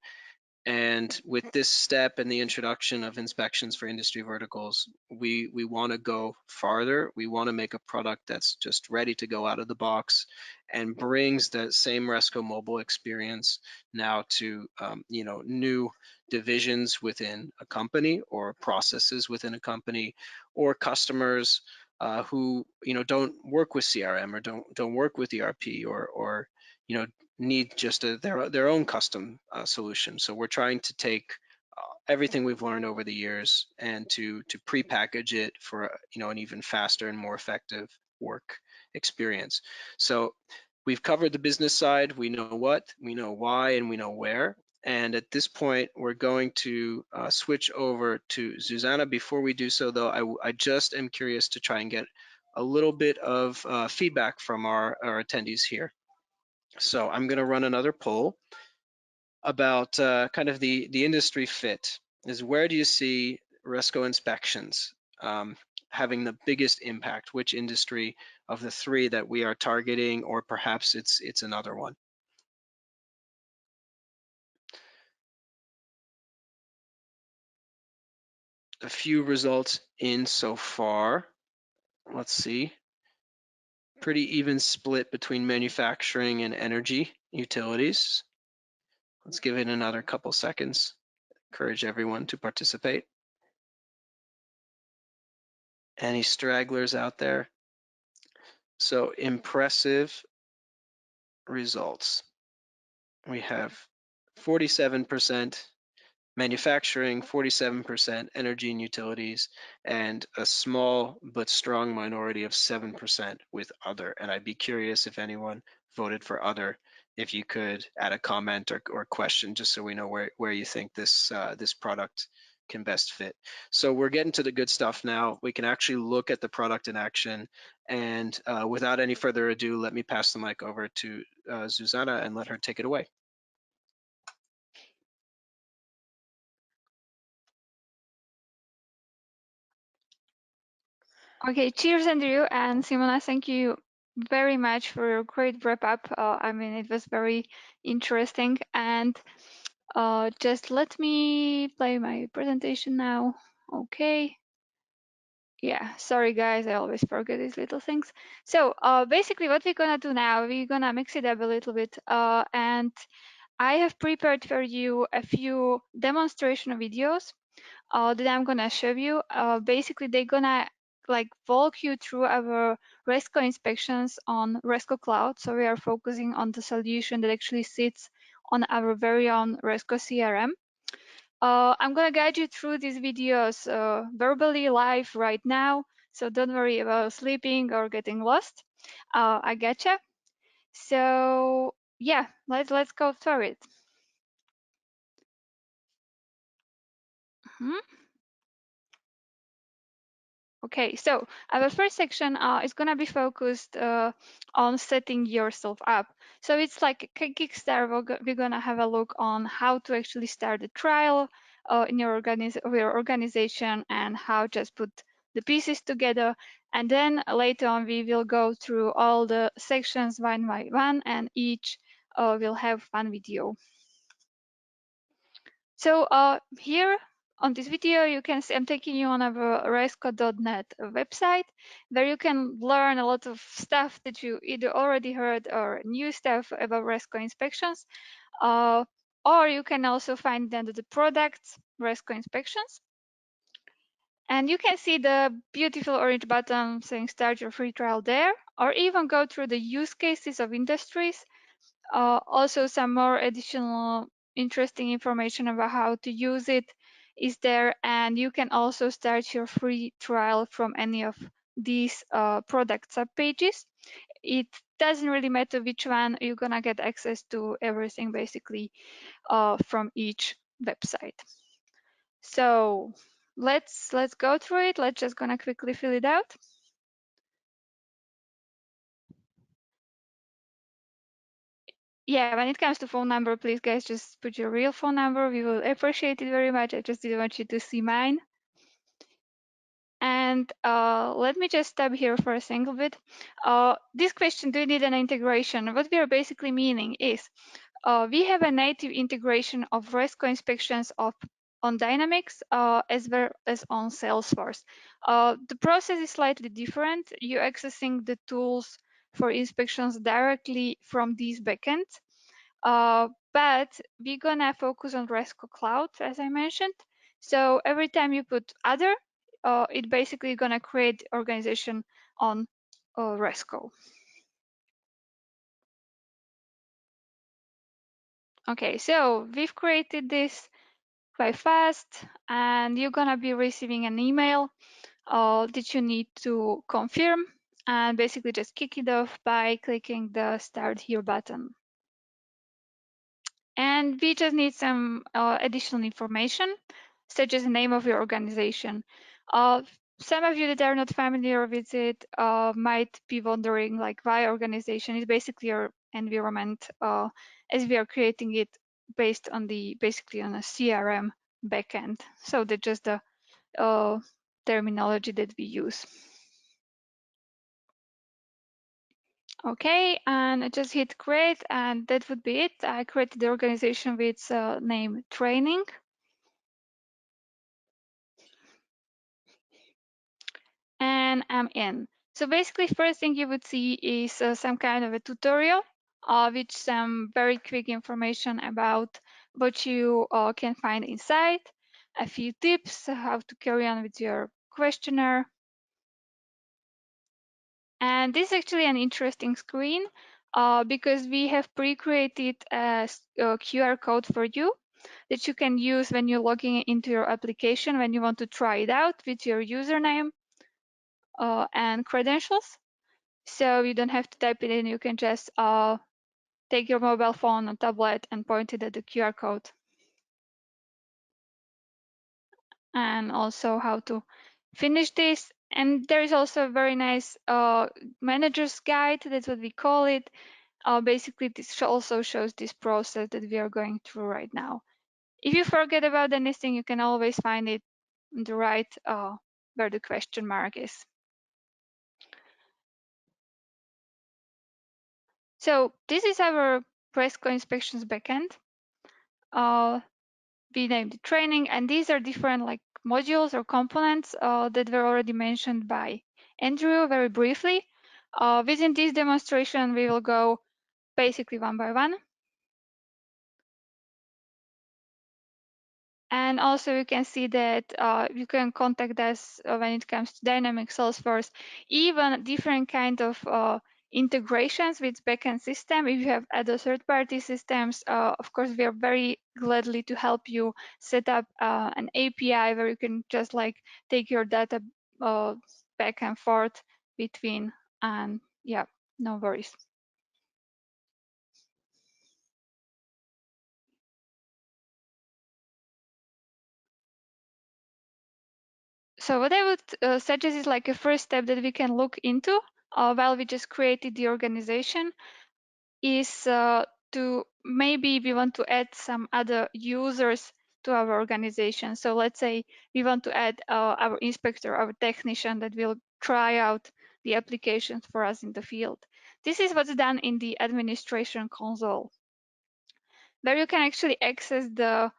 Speaker 1: And with this step and the introduction of inspections for industry verticals, we want to go farther. We want to make a product that's just ready to go out of the box and brings that same Resco mobile experience now to new divisions within a company, or processes within a company, or customers who don't work with CRM, or don't work with ERP, or need just their own custom solution. So we're trying to take everything we've learned over the years and to pre-package it for an even faster and more effective work experience. So we've covered the business side. We know what, we know why, and we know where. And at this point, we're going to switch over to Zuzana. Before we do so, though, I just am curious to try and get a little bit of feedback from our attendees here. So I'm going to run another poll about kind of the industry fit. Is where do you see Resco Inspections having the biggest impact? Which industry of the three that we are targeting, or perhaps it's another one? A few results in so far. Let's see. Pretty even split between manufacturing and energy utilities. Let's give it another couple seconds. Encourage everyone to participate. Any stragglers out there? So impressive results. We have 47% manufacturing, 47% energy and utilities, and a small but strong minority of 7% with other. And I'd be curious if anyone voted for other, if you could add a comment or question, just so we know where you think this product can best fit. So we're getting to the good stuff now. We can actually look at the product in action. And without any further ado, let me pass the mic over to Zuzana and let her take it away.
Speaker 3: Okay, cheers, Andrew and Simona. Thank you very much for your great wrap up. I mean, it was very interesting. And just let me play my presentation now. Okay. Yeah, sorry guys, I always forget these little things. So basically what we're gonna do now, we're gonna mix it up a little bit. And I have prepared for you a few demonstration videos that I'm gonna show you. Basically, they're gonna like walk you through our Resco inspections on Resco Cloud. So we are focusing on the solution that actually sits on our very own Resco CRM. I'm gonna guide you through these videos verbally live right now. So don't worry about sleeping or getting lost. I getcha. So yeah, let's go through it. Okay, so our first section is gonna be focused on setting yourself up. So it's like a Kickstart. We're gonna have a look on how to actually start a trial in your organization and how just put the pieces together. And then later on, we will go through all the sections one by one, and each will have one video. So here On this video, you can see I'm taking you on our resco.net website, where you can learn a lot of stuff that you either already heard or new stuff about Resco inspections. Or you can also find it under the products, Resco Inspections. And you can see the beautiful orange button saying start your free trial there, or even go through the use cases of industries. Also, some more additional interesting information about how to use it is there, and you can also start your free trial from any of these product subpages. It doesn't really matter which one, you're gonna get access to everything basically from each website. So let's go through it. Let's just gonna quickly fill it out. Yeah, when it comes to phone number, please guys just put your real phone number. We will appreciate it very much. I just didn't want you to see mine. And let me just stop here for a single bit. This question, do you need an integration? What we are basically meaning is we have a native integration of Resco inspections on Dynamics as well as on Salesforce. The process is slightly different. You're accessing the tools for inspections directly from these backends. But we're gonna focus on Resco Cloud, as I mentioned. So every time you put other, it basically gonna create organization on Resco. Okay, so we've created this quite fast, and you're gonna be receiving an email that you need to confirm, and basically just kick it off by clicking the Start Here button. And we just need some additional information, such as the name of your organization. Some of you that are not familiar with it might be wondering, like, why organization is basically your environment, as we are creating it based on basically on a CRM backend. So that's just the terminology that we use. Okay, and I just hit create, and that would be it. I created the organization with name training. And I'm in. So basically, first thing you would see is some kind of a tutorial with some very quick information about what you can find inside, a few tips how to carry on with your questionnaire. And this is actually an interesting screen because we have pre-created a QR code for you that you can use when you're logging into your application, when you want to try it out with your username and credentials. So you don't have to type it in, you can just take your mobile phone or tablet and point it at the QR code. And also how to finish this. And there is also a very nice manager's guide, that's what we call it. Basically, this also shows this process that we are going through right now. If you forget about anything, you can always find it on the right where the question mark is. So this is our Resco Inspections backend. We named it training, and these are different like modules or components that were already mentioned by Andrew very briefly. Within this demonstration, we will go basically one by one. And also you can see that you can contact us when it comes to Dynamic Salesforce, even different kind of integrations with backend system. If you have other third-party systems, of course, we are very gladly to help you set up an API where you can just like take your data back and forth between, and yeah, no worries. So what I would suggest is like a first step that we can look into while we just created the organization is to maybe we want to add some other users to our organization. So let's say we want to add our inspector, our technician that will try out the applications for us in the field. This is what's done in the administration console, where you can actually access the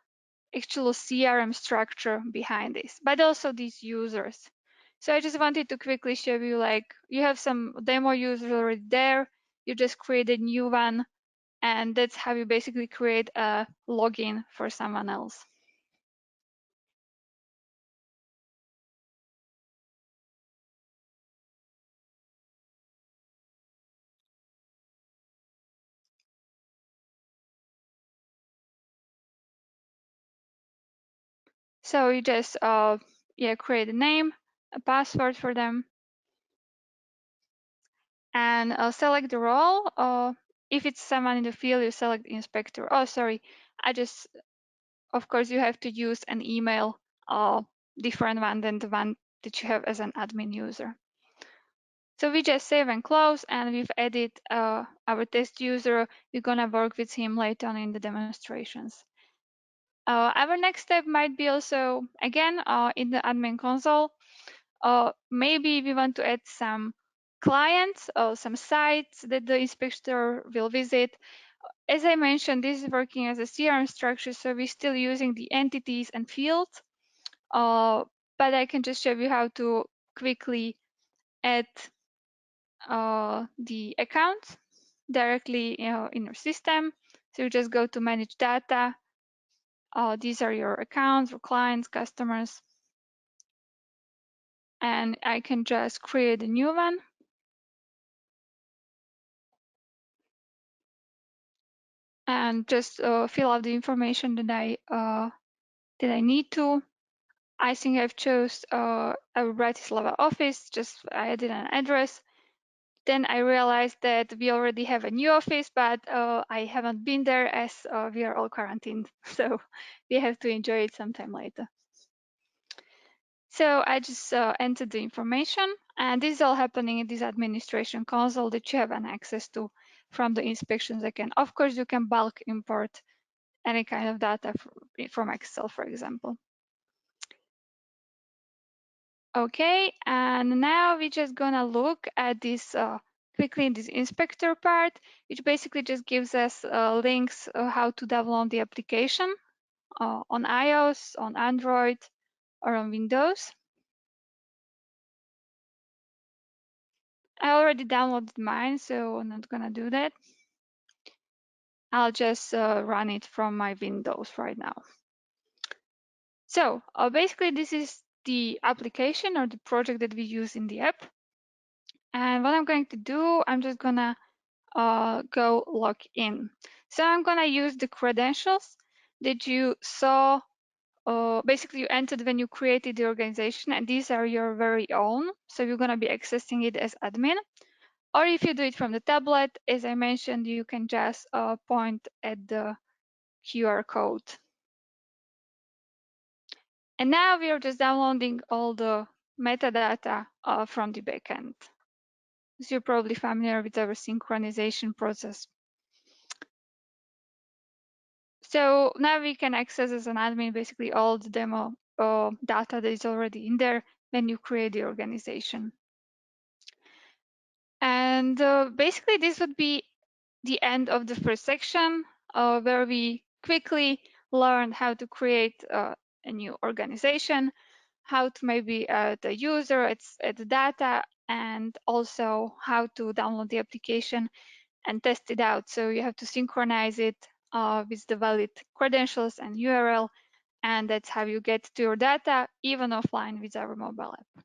Speaker 3: actual CRM structure behind this, but also these users. So I just wanted to quickly show you, like, you have some demo users already there, you just create a new one, and that's how you basically create a login for someone else. So you just create a name, a password for them, and select the role. If it's someone in the field, you select inspector. Oh, sorry, of course, you have to use an email, different one than the one that you have as an admin user. So we just save and close, and we've added our test user. We're gonna work with him later on in the demonstrations. Our next step might be also, again, in the admin console. Maybe we want to add some clients or some sites that the inspector will visit. As I mentioned, this is working as a CRM structure, so we're still using the entities and fields. But I can just show you how to quickly add the accounts directly in your system. So you just go to manage data. These are your accounts or clients, customers. And I can just create a new one. And just fill out the information that I need to. I think I've chose our Bratislava office, just I added an address. Then I realized that we already have a new office, but I haven't been there as we are all quarantined. So we have to enjoy it sometime later. So I just entered the information, and this is all happening in this administration console that you have an access to from the inspections again. Of course, you can bulk import any kind of data from Excel, for example. Okay, and now we're just gonna look at this quickly in this inspector part, which basically just gives us links how to download the application on iOS, on Android, or on Windows. I already downloaded mine, so I'm not gonna do that. I'll just run it from my Windows right now. So basically, this is the application or the project that we use in the app. And what I'm going to do, I'm just gonna go log in. So I'm gonna use the credentials that you saw. Basically, you entered when you created the organization, and these are your very own. So you're gonna be accessing it as admin. Or if you do it from the tablet, as I mentioned, you can just point at the QR code. And now we are just downloading all the metadata from the backend. So you're probably familiar with our synchronization process. So now we can access as an admin basically all the demo data that is already in there when you create the organization. And basically this would be the end of the first section where we quickly learned how to create a new organization, how to maybe add a user, add the data, and also how to download the application and test it out. So you have to synchronize it with the valid credentials and URL, and that's how you get to your data even offline with our mobile app.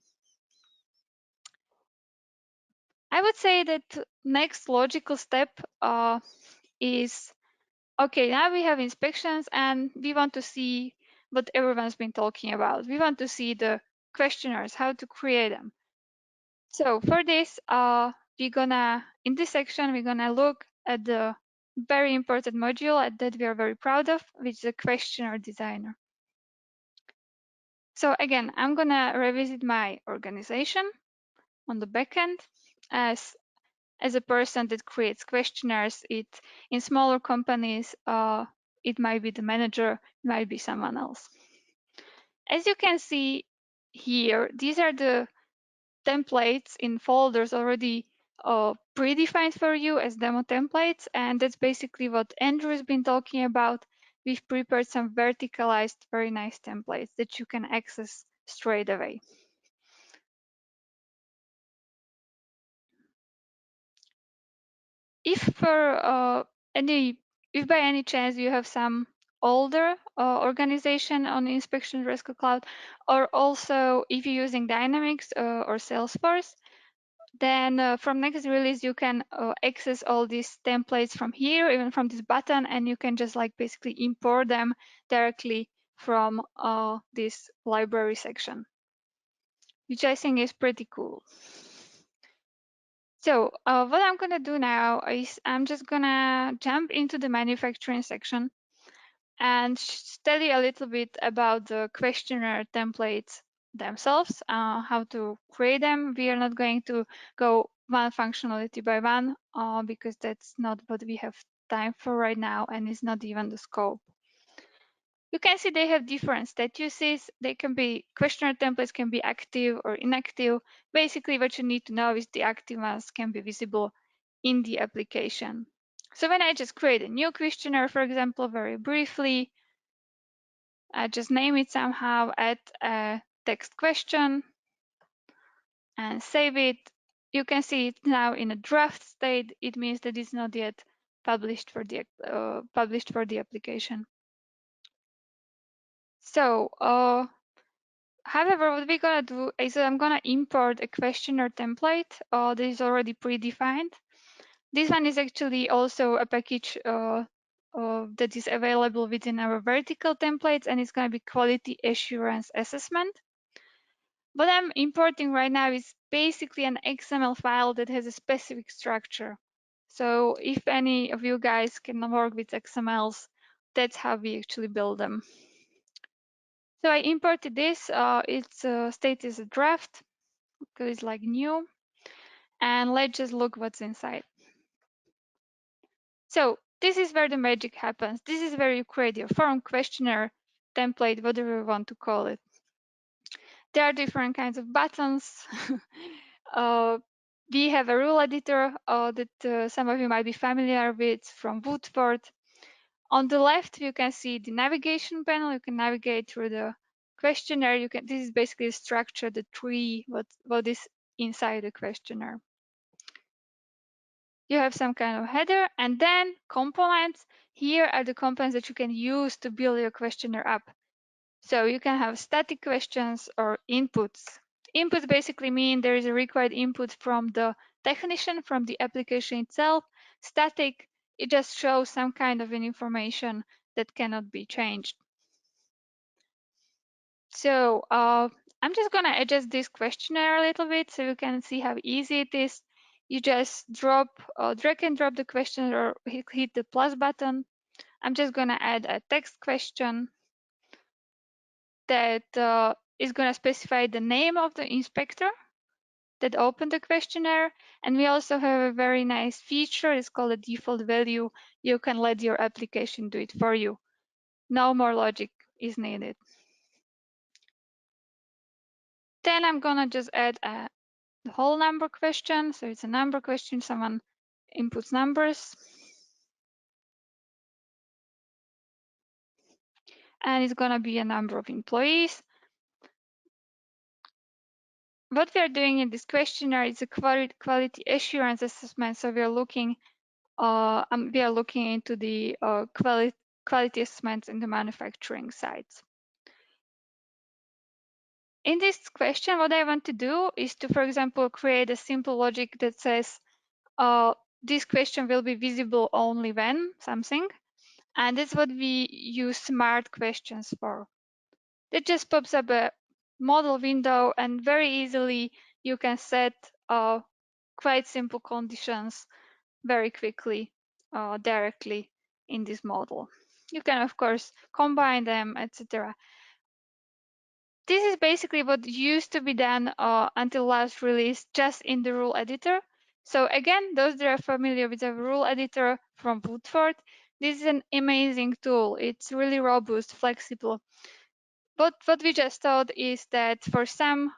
Speaker 3: I would say that next logical step is, okay, now we have inspections and we want to see what everyone's been talking about. We want to see the questionnaires, how to create them. So for this, in this section, we're gonna look at the very important module that we are very proud of, which is the questionnaire designer. So again, I'm gonna revisit my organization on the backend as a person that creates questionnaires. In smaller companies, it might be the manager, it might be someone else. As you can see here, these are the templates in folders already predefined for you as demo templates, and that's basically what Andrew has been talking about we've prepared some verticalized, very nice templates that you can access straight away. If by any chance you have some older organization on Inspection Resco Cloud, or also if you're using Dynamics or Salesforce, then from next release you can access all these templates from here, even from this button, and you can just like basically import them directly from this library section, which I think is pretty cool. So what I'm gonna do now is I'm just gonna jump into the manufacturing section and tell you a little bit about the questionnaire templates themselves, how to create them. We are not going to go one functionality by one because that's not what we have time for right now, and it's not even the scope. You can see they have different statuses. They can be questionnaire templates can be active or inactive. Basically, what you need to know is the active ones can be visible in the application. So when I just create a new questionnaire, for example, very briefly, I just name it somehow, add a text question and save it. You can see it now in a draft state. It means that it's not yet published for the application. So, however, what we're gonna do is I'm gonna import a questionnaire template that is already predefined. This one is actually also a package that is available within our vertical templates, and it's gonna be quality assurance assessment. What I'm importing right now is basically an XML file that has a specific structure. So if any of you guys can work with XMLs, that's how we actually build them. So I imported this. Its state is a draft because it's like new. And let's just look what's inside. So this is where the magic happens. This is where you create your form, questionnaire, template, whatever you want to call it. There are different kinds of buttons. We have a rule editor that some of you might be familiar with from Woodford. On the left, you can see the navigation panel. You can navigate through the questionnaire. This is basically a structure, the tree, what is inside the questionnaire. You have some kind of header, and then components. Here are the components that you can use to build your questionnaire up. So you can have static questions or inputs. Inputs basically mean there is a required input from the technician, from the application itself. Static, it just shows some kind of an information that cannot be changed. So I'm just gonna adjust this questionnaire a little bit so you can see how easy it is. You just drag and drop the question or hit the plus button. I'm just gonna add a text question that is gonna specify the name of the inspector that opened the questionnaire. And we also have a very nice feature. It's called a default value. You can let your application do it for you. No more logic is needed. Then I'm gonna just add the whole number question. So it's a number question. Someone inputs numbers. And it's gonna be a number of employees. What we are doing in this questionnaire is a quality assurance assessment. So we are looking into the quality assessments in the manufacturing sites. In this question, what I want to do is to, for example, create a simple logic that says this question will be visible only when something. And that's what we use smart questions for. That just pops up a model window, and very easily you can set quite simple conditions very quickly directly in this model. You can, of course, combine them, etc. This is basically what used to be done until last release just in the rule editor. So again, those that are familiar with the rule editor from Woodford, this is an amazing tool. It's really robust, flexible. But what we just thought is that for some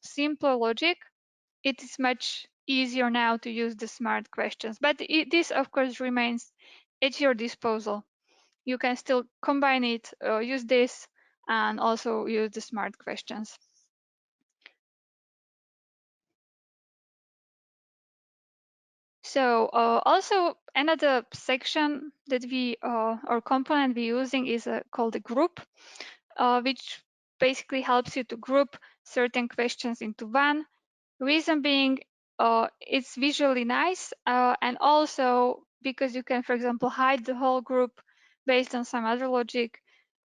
Speaker 3: simple logic, it is much easier now to use the smart questions. But this, of course, remains at your disposal. you can still combine it, use this, and also use the smart questions. So also another section that we or component we're using is called a group, which basically helps you to group certain questions into one. Reason being, it's visually nice, and also because you can, for example, hide the whole group based on some other logic,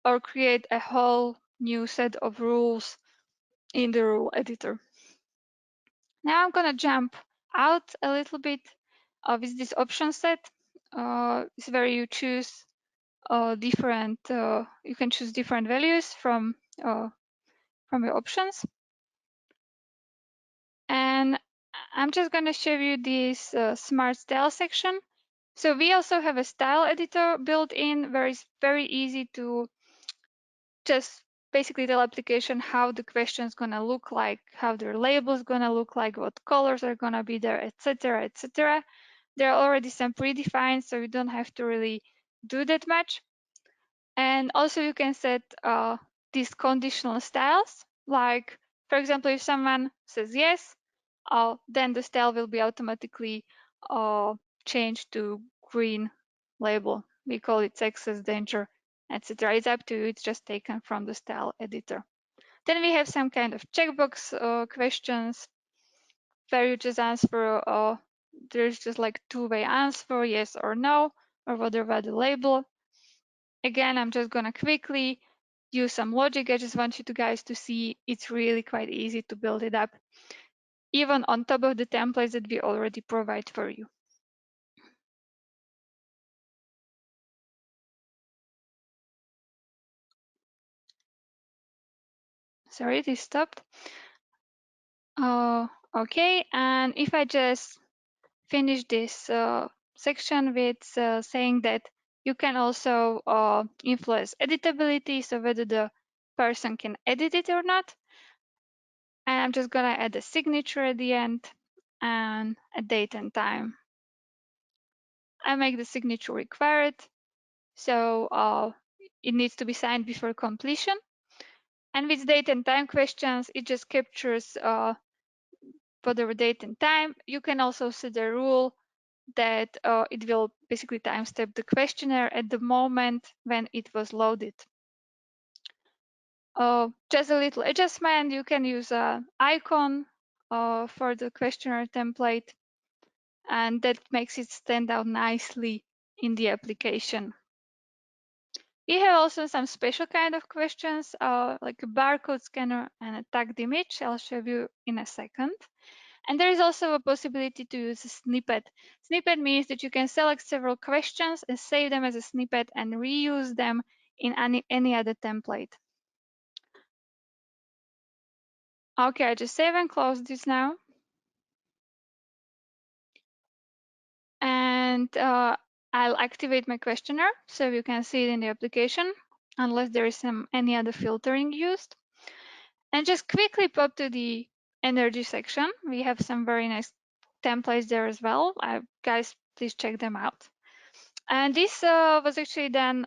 Speaker 3: or create a whole new set of rules in the rule editor. Now I'm gonna jump out a little bit with this option set. It's where you choose different, you can choose different values from your options. And I'm just gonna show you this smart style section. So we also have a style editor built in where it's very easy to just basically tell application how the question is gonna look like, how their label is gonna look like, what colors are gonna be there, etc., etc. There are already some predefined, so you don't have to really do that much. And also you can set these conditional styles, like for example, if someone says yes, then the style will be automatically changed to green label. We call it success, danger, etc. It's up to you. It's just taken from the style editor. Then we have some kind of checkbox questions where you just answer, there's just like two-way answer, yes or no, or whatever the label. Again, I'm just gonna quickly use some logic. I just want you guys to see it's really quite easy to build it up, even on top of the templates that we already provide for you. Sorry, this stopped. Okay, and if I just finish this section with saying that you can also influence editability, so whether the person can edit it or not. And I'm just gonna add a signature at the end and a date and time. I make the signature required, so it needs to be signed before completion. And with date and time questions, it just captures whatever date and time. You can also set a rule that it will basically timestamp the questionnaire at the moment when it was loaded. Just a little adjustment, you can use an icon for the questionnaire template, and that makes it stand out nicely in the application. We have also some special kind of questions, like a barcode scanner and a tagged image. I'll show you in a second. And there is also a possibility to use a snippet. Snippet means that you can select several questions and save them as a snippet and reuse them in any other template. Okay, I just save and close this now. And I'll activate my questionnaire so you can see it in the application, unless there is any other filtering used. And just quickly pop to the energy section. We have some very nice templates there as well. Guys, please check them out. And this was actually done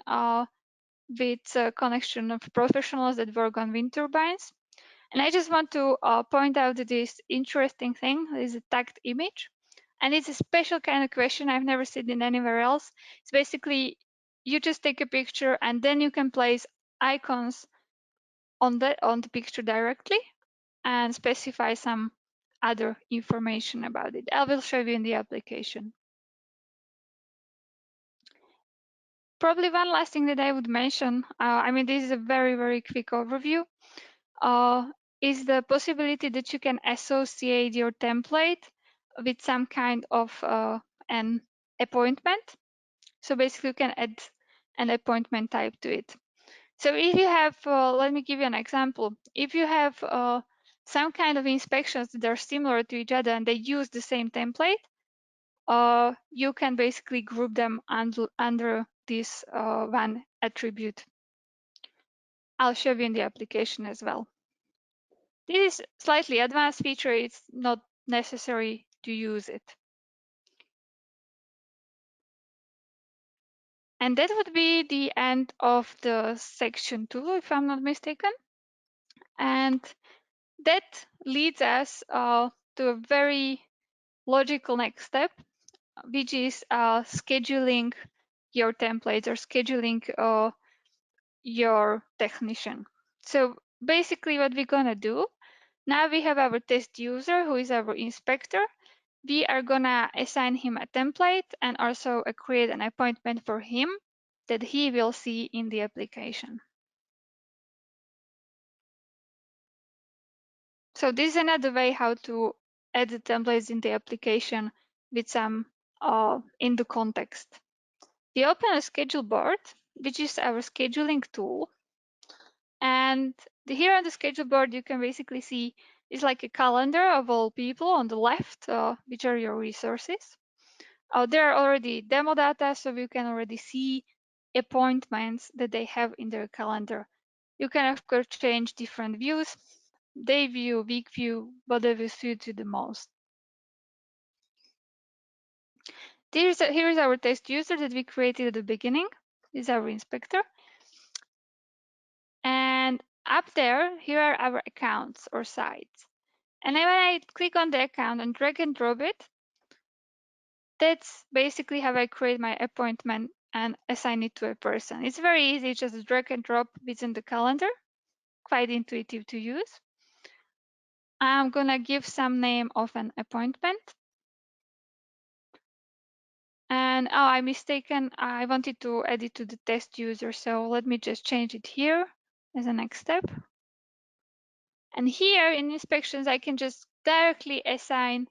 Speaker 3: with a connection of professionals that work on wind turbines. And I just want to point out this interesting thing. Is a tagged image. And it's a special kind of question I've never seen it anywhere else. It's basically, you just take a picture and then you can place icons on the picture directly and specify some other information about it. I will show you in the application. Probably one last thing that I would mention, I mean, this is a very, very quick overview, is the possibility that you can associate your template with some kind of an appointment. So basically you can add an appointment type to it. So if you have, let me give you an example. If you have some kind of inspections that are similar to each other and they use the same template, you can basically group them under this one attribute. I'll show you in the application as well. This is slightly advanced feature. It's not necessary to use it. And that would be the end of the section 2, if I'm not mistaken. And that leads us to a very logical next step, which is scheduling your templates or scheduling your technician. So basically what we're gonna do, now we have our test user who is our inspector. We are gonna assign him a template and also create an appointment for him that he will see in the application. So this is another way how to add the templates in the application with some in the context. We open a schedule board, which is our scheduling tool. And here on the schedule board, you can basically see it's like a calendar of all people on the left, which are your resources. There are already demo data, so you can already see appointments that they have in their calendar. You can, of course, change different views, day view, week view, whatever suits you the most. Here's our test user that we created at the beginning. This is our inspector. And up there, here are our accounts or sites. And then when I click on the account and drag and drop it, that's basically how I create my appointment and assign it to a person. It's very easy, just drag and drop within the calendar, quite intuitive to use. I'm gonna give some name of an appointment. And oh, I mistaken, I wanted to add it to the test user, so let me just change it here as a next step. And here in inspections, I can just directly assign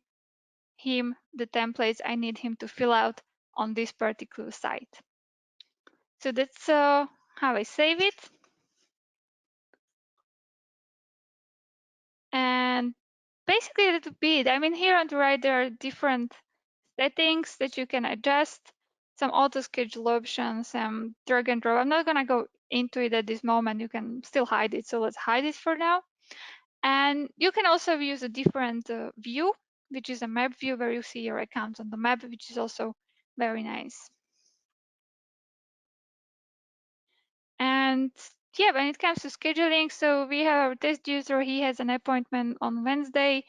Speaker 3: him the templates I need him to fill out on this particular site. So that's how I save it. And basically that would be it. I mean, here on the right, there are different settings that you can adjust, some auto schedule options, some drag and drop. I'm not gonna go into it at this moment. You can still hide it. So let's hide it for now. And you can also use a different view, which is a map view where you see your accounts on the map, which is also very nice. And yeah, when it comes to scheduling, so we have our test user, he has an appointment on Wednesday,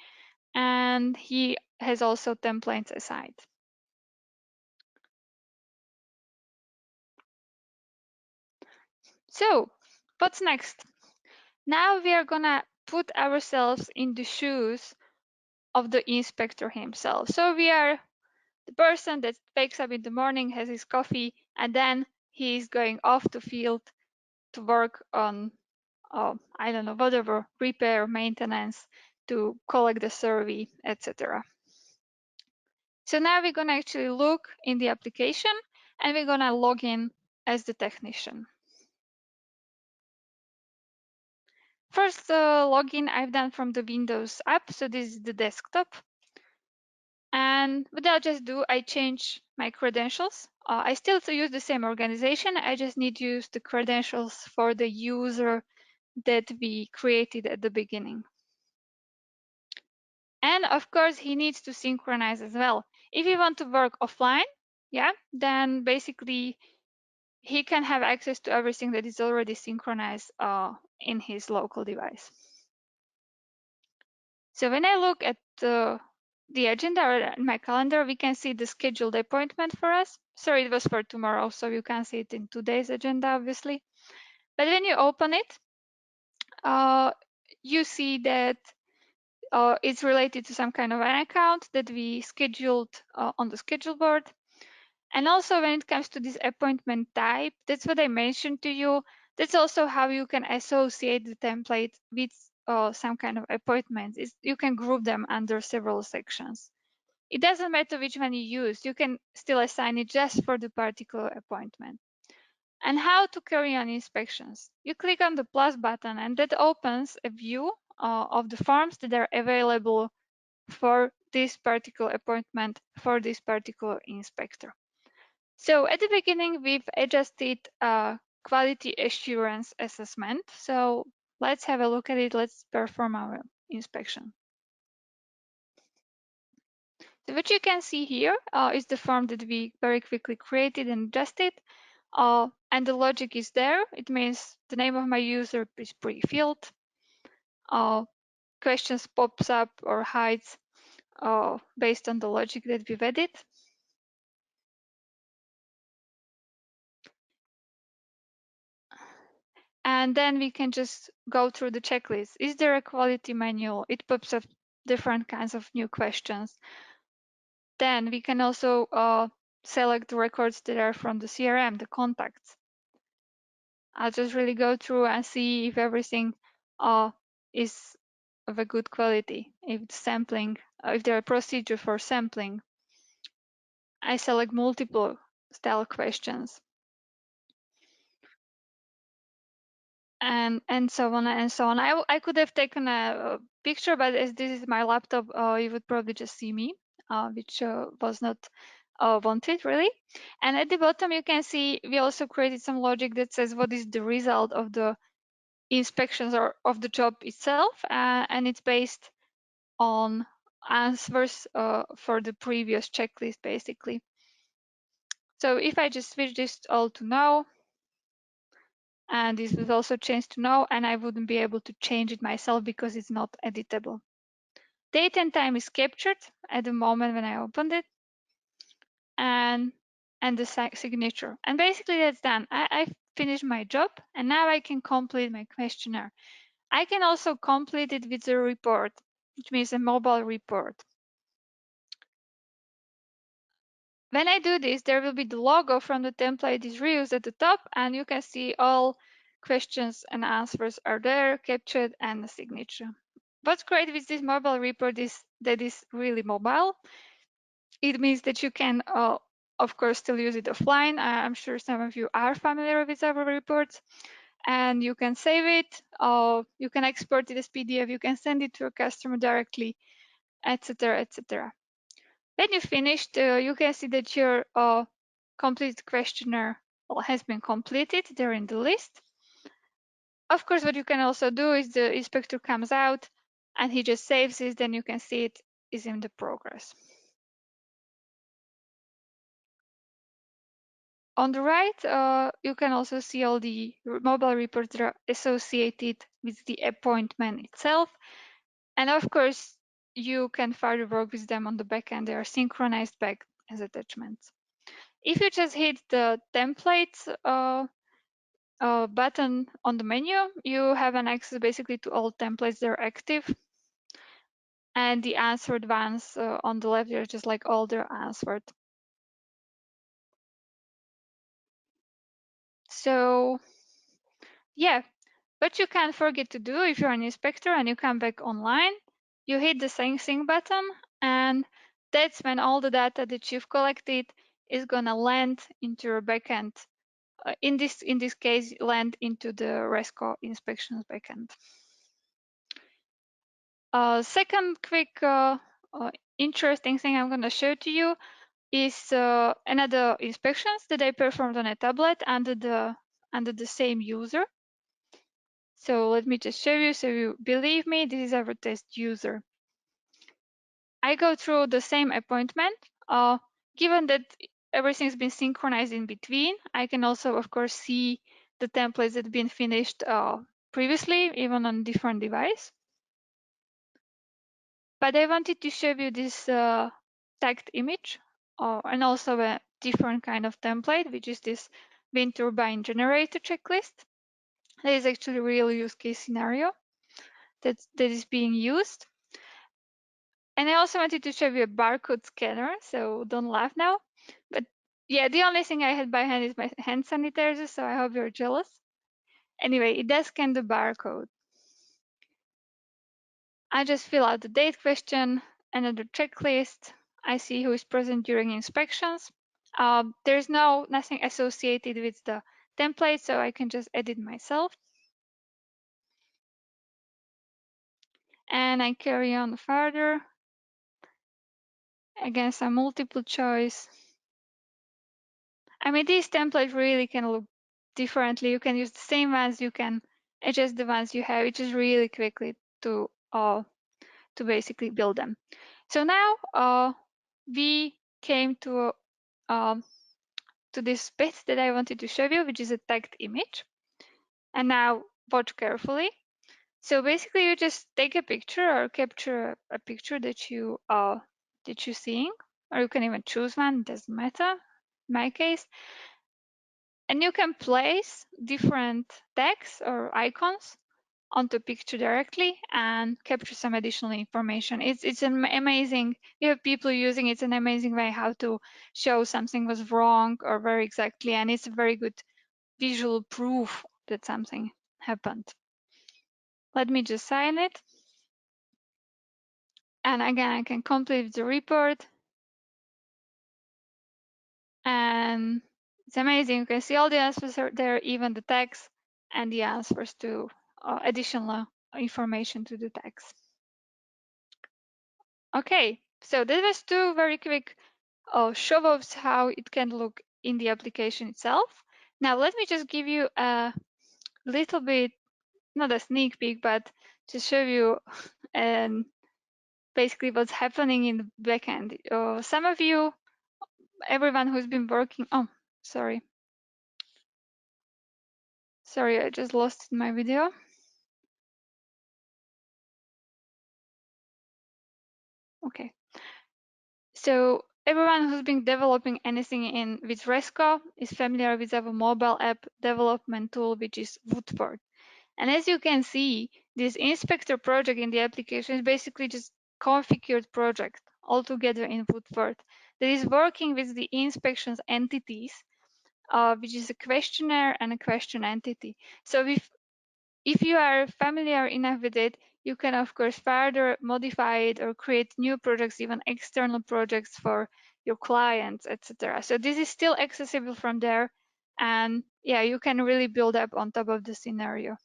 Speaker 3: and he has also templates assigned. So what's next? Now we are gonna put ourselves in the shoes of the inspector himself. So we are the person that wakes up in the morning, has his coffee, and then he's going off the field to work on, I don't know, whatever, repair, maintenance, to collect the survey, etc. So now we're gonna actually look in the application and we're gonna log in as the technician. First login I've done from the Windows app, so this is the desktop. And what I'll just do, I change my credentials. I still use the same organization, I just need to use the credentials for the user that we created at the beginning. And of course, he needs to synchronize as well. If you want to work offline, yeah, then basically he can have access to everything that is already synchronized in his local device. So when I look at the agenda or in my calendar, we can see the scheduled appointment for us. Sorry, it was for tomorrow, so you can see it in today's agenda, obviously. But when you open it, you see that it's related to some kind of an account that we scheduled on the schedule board. And also when it comes to this appointment type, that's what I mentioned to you. That's also how you can associate the template with some kind of appointments. You can group them under several sections. It doesn't matter which one you use. You can still assign it just for the particular appointment. And how to carry on inspections. You click on the plus button and that opens a view of the forms that are available for this particular appointment for this particular inspector. So at the beginning, we've adjusted quality assurance assessment. So let's have a look at it. Let's perform our inspection. So what you can see here is the form that we very quickly created and adjusted. and the logic is there. It means the name of my user is pre-filled. Questions pops up or hides based on the logic that we've added. And then we can just go through the checklist. Is there a quality manual? It pops up different kinds of new questions. Then we can also select the records that are from the CRM, the contacts. I'll just really go through and see if everything is of a good quality. If the sampling, if there are procedure for sampling, I select multiple style questions. And so on and so on. I could have taken a picture, but as this is my laptop, you would probably just see me, which was not wanted really. And at the bottom, you can see we also created some logic that says what is the result of the inspections or of the job itself, and it's based on answers for the previous checklist, basically. So if I just switch this all to no, and this was also changed to no, and I wouldn't be able to change it myself because it's not editable. Date and time is captured at the moment when I opened it, and the signature. And basically that's done. I finished my job, and now I can complete my questionnaire. I can also complete it with a report, which means a mobile report. When I do this, there will be the logo from the template is reused at the top, and you can see all questions and answers are there, captured, and the signature. What's great with this mobile report is that it's really mobile. It means that you can, of course, still use it offline. I'm sure some of you are familiar with our reports, and you can save it, you can export it as PDF, you can send it to a customer directly, etc., etc. When you finished, you can see that your complete questionnaire has been completed. They're in the list. Of course, what you can also do is the inspector comes out and he just saves it, then you can see it is in the progress. On the right, you can also see all the mobile reports that are associated with the appointment itself. And of course, you can further work with them on the backend. They are synchronized back as attachments. If you just hit the templates button on the menu, you have an access basically to all templates that are active. And the answered ones on the left, are just like all they're answered. So yeah, what you can't forget to do if you're an inspector and you come back online, you hit the sync button, and that's when all the data that you've collected is gonna land into your backend. In this case, land into the Resco Inspections backend. Second quick interesting thing I'm gonna show to you is another inspections that I performed on a tablet under the same user. So let me just show you so you believe me, this is our test user. I go through the same appointment. Given that everything's been synchronized in between, I can also, of course, see the templates that have been finished previously, even on different device. But I wanted to show you this tagged image and also a different kind of template, which is this wind turbine generator checklist. That is actually a real use case scenario that is being used. And I also wanted to show you a barcode scanner, so don't laugh now. But yeah, the only thing I had by hand is my hand sanitizer, so I hope you're jealous. Anyway, it does scan the barcode. I just fill out the date question, another checklist. I see who is present during inspections. There's nothing associated with the template, so I can just edit myself. And I carry on further. Again, some multiple choice. I mean, these templates really can look differently. You can use the same ones, you can adjust the ones you have, which is really quickly to basically build them. So now we came to to this bit that I wanted to show you, which is a tagged image. And now watch carefully. So basically, you just take a picture or capture a picture that you're seeing, or you can even choose one. It doesn't matter. In my case, and you can place different tags or icons onto picture directly and capture some additional information. It's an amazing. You have people using it. It's an amazing way how to show something was wrong or very exactly, and it's a very good visual proof that something happened. Let me just sign it. And again, I can complete the report. And it's amazing. You can see all the answers are there, even the text and the answers to additional information to the text. Okay, so that was two very quick show-offs how it can look in the application itself. Now let me just give you a little bit, not a sneak peek, but to show you and basically what's happening in the backend. Some of you, everyone who's been working, oh, sorry, I just lost my video. Okay. So everyone who's been developing anything in with Resco is familiar with our mobile app development tool, which is Woodford. And as you can see, this inspector project in the application is basically just configured project altogether in Woodford that is working with the inspections entities, which is a questionnaire and a question entity. So if you are familiar enough with it, you can of course further modify it or create new projects, even external projects for your clients, etc. So this is still accessible from there. And yeah, you can really build up on top of the scenario.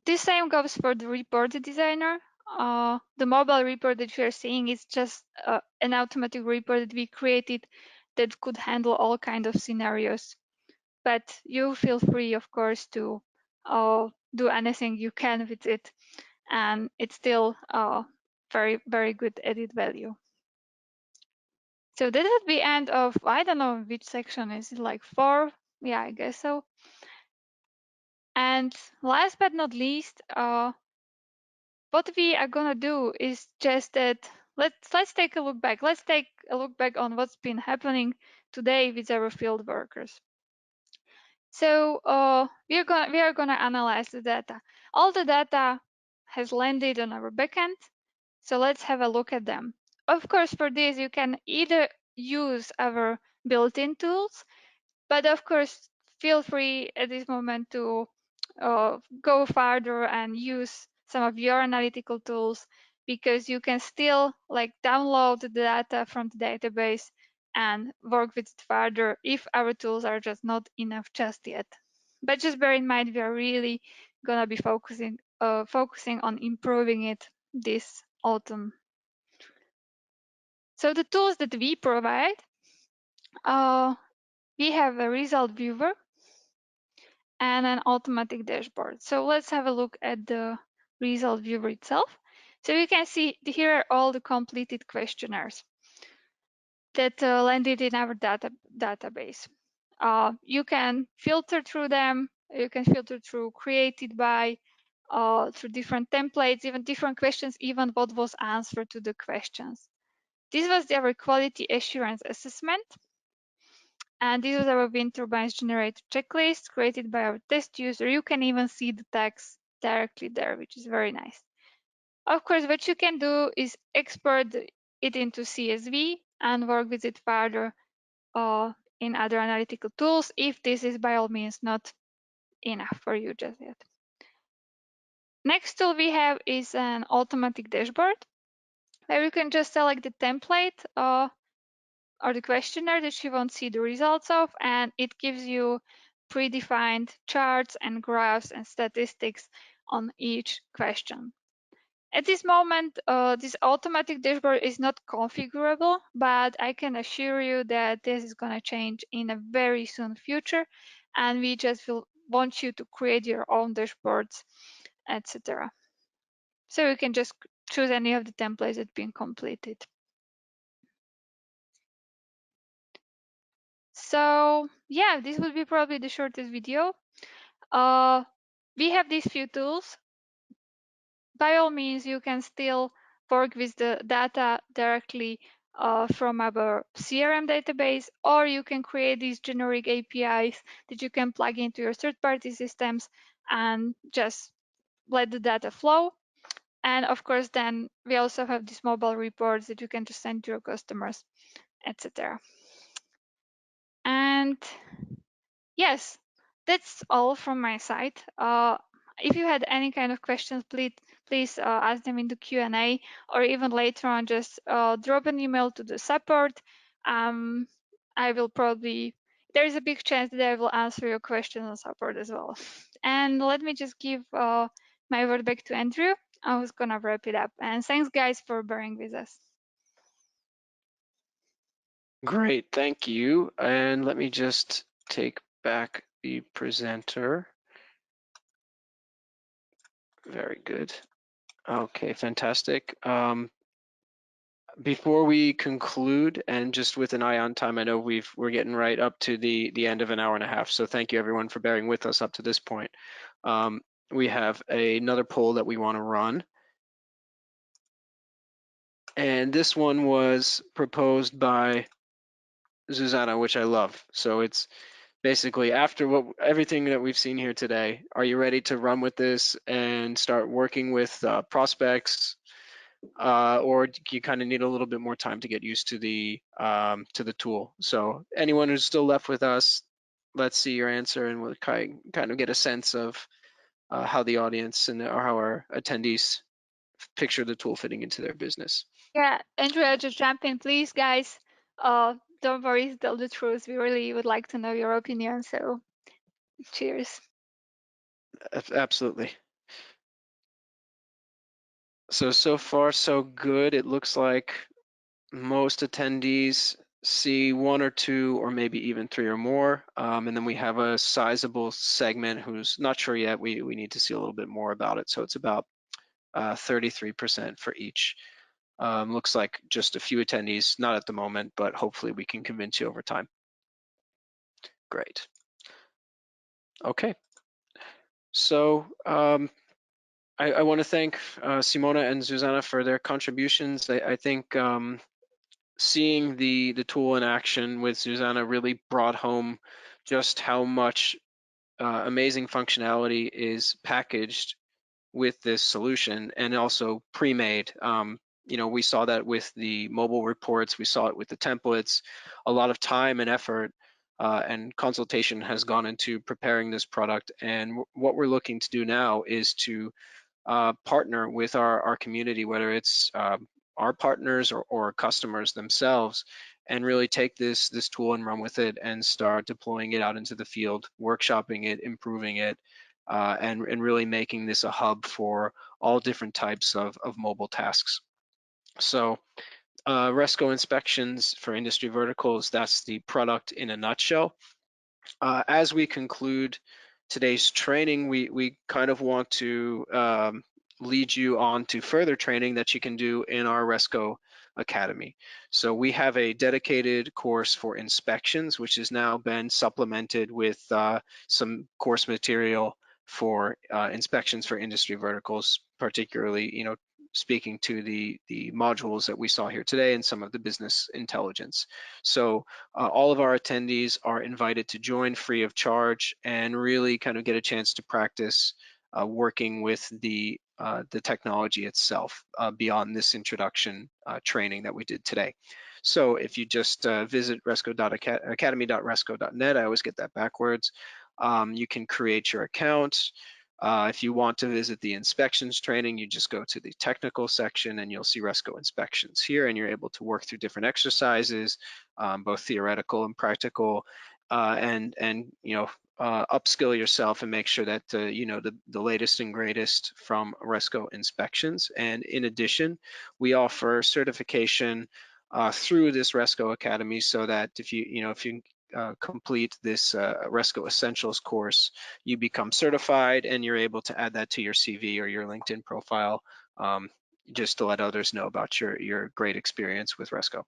Speaker 3: This same goes for the report designer. The mobile report that you are seeing is just an automatic report that we created that could handle all kinds of scenarios. But you feel free, of course, to do anything you can with it, and it's still very, very good added value. So that would be end of, I don't know which section is it, like 4? Yeah, I guess so. And last but not least, what we are gonna do is just that let's take a look back. Let's take a look back on what's been happening today with our field workers. So we are gonna analyze the data. All the data has landed on our backend. So let's have a look at them. Of course, for this you can either use our built-in tools, but of course feel free at this moment to go further and use some of your analytical tools, because you can still like download the data from the database and work with it further if our tools are just not enough just yet. But just bear in mind, we are really gonna be focusing on improving it this autumn. So the tools that we provide, we have a result viewer and an automatic dashboard. So let's have a look at the result viewer itself. So you can see here are all the completed questionnaires that landed in our database. You can filter through them. You can filter through created by, through different templates, even different questions, even what was answered to the questions. This was our quality assurance assessment. And this was our wind turbines generator checklist created by our test user. You can even see the tags directly there, which is very nice. Of course, what you can do is export it into CSV and work with it further in other analytical tools, if this is by all means not enough for you just yet. Next tool we have is an automatic dashboard, where you can just select the template or the questionnaire that you want to see the results of, and it gives you predefined charts and graphs and statistics on each question. At this moment, this automatic dashboard is not configurable, but I can assure you that this is going to change in a very soon future, and we just will want you to create your own dashboards, etc. So you can just choose any of the templates that have been completed. So yeah, this would be probably the shortest video. We have these few tools. By all means, you can still work with the data directly from our CRM database, or you can create these generic APIs that you can plug into your third-party systems and just let the data flow. And of course, then we also have these mobile reports that you can just send to your customers, etc. And yes, that's all from my side. If you had any kind of questions, please ask them in the Q&A, or even later on, just drop an email to the support. I will probably, there's a big chance that I will answer your question on support as well. And let me just give my word back to Andrew. I was gonna wrap it up. And thanks guys for bearing with us.
Speaker 1: Great, thank you. And let me just take back the presenter. Very good. Okay, fantastic. Before we conclude, and just with an eye on time, I know we're getting right up to the end of an hour and a half. So thank you everyone for bearing with us up to this point. We have another poll that we want to run. And this one was proposed by Zuzana, which I love. So it's basically after everything that we've seen here today, are you ready to run with this and start working with prospects, or do you kind of need a little bit more time to get used to the tool? So anyone who's still left with us, let's see your answer, and we'll kind of get a sense of how the audience and or how our attendees picture the tool fitting into their business.
Speaker 3: Yeah, Andrew, I'll just jump in, please, guys. Don't worry, tell the truth. We really would like to know your opinion. So, cheers.
Speaker 1: Absolutely. So far so good. It looks like most attendees see one or two or maybe even three or more. And then we have a sizable segment who's not sure yet. We need to see a little bit more about it. So it's about 33% for each. Looks like just a few attendees, not at the moment, but hopefully we can convince you over time. Great. Okay. So I want to thank Simona and Zuzana for their contributions. I think seeing the tool in action with Zuzana really brought home just how much amazing functionality is packaged with this solution, and also pre-made. We saw that with the mobile reports, we saw it with the templates. A lot of time and effort and consultation has gone into preparing this product, and what we're looking to do now is to partner with our community, whether it's our partners or customers themselves, and really take this tool and run with it and start deploying it out into the field, workshopping it, improving it, and really making this a hub for all different types of mobile tasks. So Resco Inspections for industry verticals, that's the product in a nutshell. As we conclude today's training, we kind of want to lead you on to further training that you can do in our Resco Academy. So we have a dedicated course for inspections, which has now been supplemented with some course material for inspections for industry verticals, particularly, speaking to the modules that we saw here today and some of the business intelligence. So all of our attendees are invited to join free of charge and really kind of get a chance to practice working with the technology itself beyond this introduction training that we did today. So if you just visit academy.resco.net, I always get that backwards, you can create your account. If you want to visit the inspections training, you just go to the technical section and you'll see Resco Inspections here, and you're able to work through different exercises, both theoretical and practical, and upskill yourself and make sure that the latest and greatest from Resco Inspections. And in addition, we offer certification through this Resco Academy, so that if you complete this Resco Essentials course, you become certified and you're able to add that to your CV or your LinkedIn profile, just to let others know about your great experience with Resco.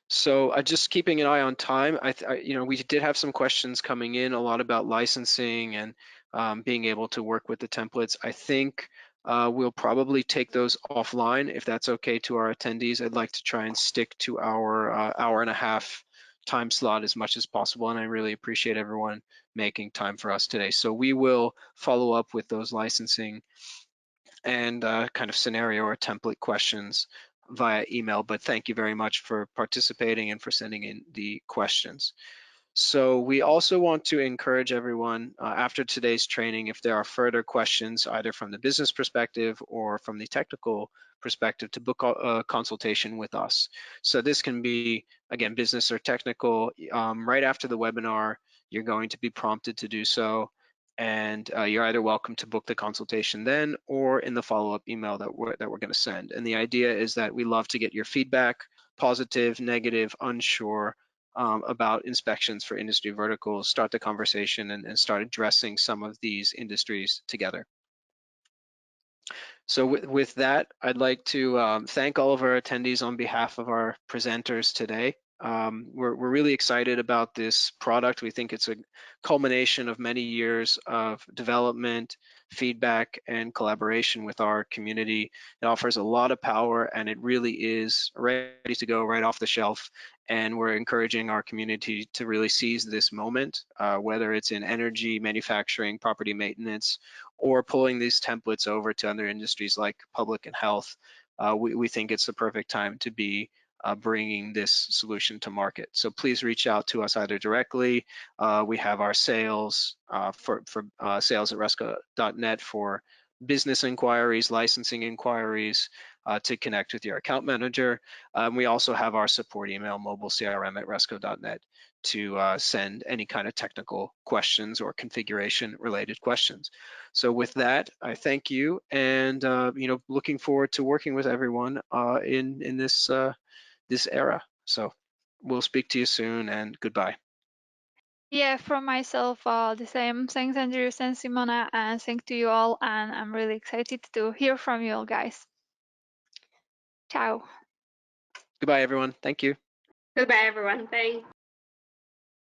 Speaker 1: So just keeping an eye on time. We did have some questions coming in, a lot about licensing and being able to work with the templates. I think we'll probably take those offline if that's okay to our attendees. I'd like to try and stick to our hour and a half time slot as much as possible, and I really appreciate everyone making time for us today. So we will follow up with those licensing and kind of scenario or template questions via email, but thank you very much for participating and for sending in the questions. So we also want to encourage everyone after today's training, if there are further questions, either from the business perspective or from the technical perspective, to book a consultation with us. So this can be, again, business or technical. Right after the webinar, you're going to be prompted to do so. And you're either welcome to book the consultation then or in the follow-up email that we're going to send. And the idea is that we love to get your feedback, positive, negative, unsure, about inspections for industry verticals, start the conversation and start addressing some of these industries together. So with that, I'd like to thank all of our attendees on behalf of our presenters today. We're really excited about this product. We think it's a culmination of many years of development, feedback, and collaboration with our community. It offers a lot of power, and it really is ready to go right off the shelf. And we're encouraging our community to really seize this moment, whether it's in energy, manufacturing, property maintenance, or pulling these templates over to other industries like public and health. We think it's the perfect time to be bringing this solution to market. So please reach out to us either directly. We have our sales for sales at resco.net for business inquiries, licensing inquiries, to connect with your account manager. We also have our support email, mobile CRM at resco.net, to send any kind of technical questions or configuration related questions. So with that, I thank you, and looking forward to working with everyone in this this era. So we'll speak to you soon, and goodbye.
Speaker 3: Yeah, from myself, the same. Thanks, Andrew. Thanks, Simona, and thanks to you all. And I'm really excited to hear from you all, guys. Ciao.
Speaker 1: Goodbye, everyone. Thank you.
Speaker 2: Goodbye, everyone. Thanks.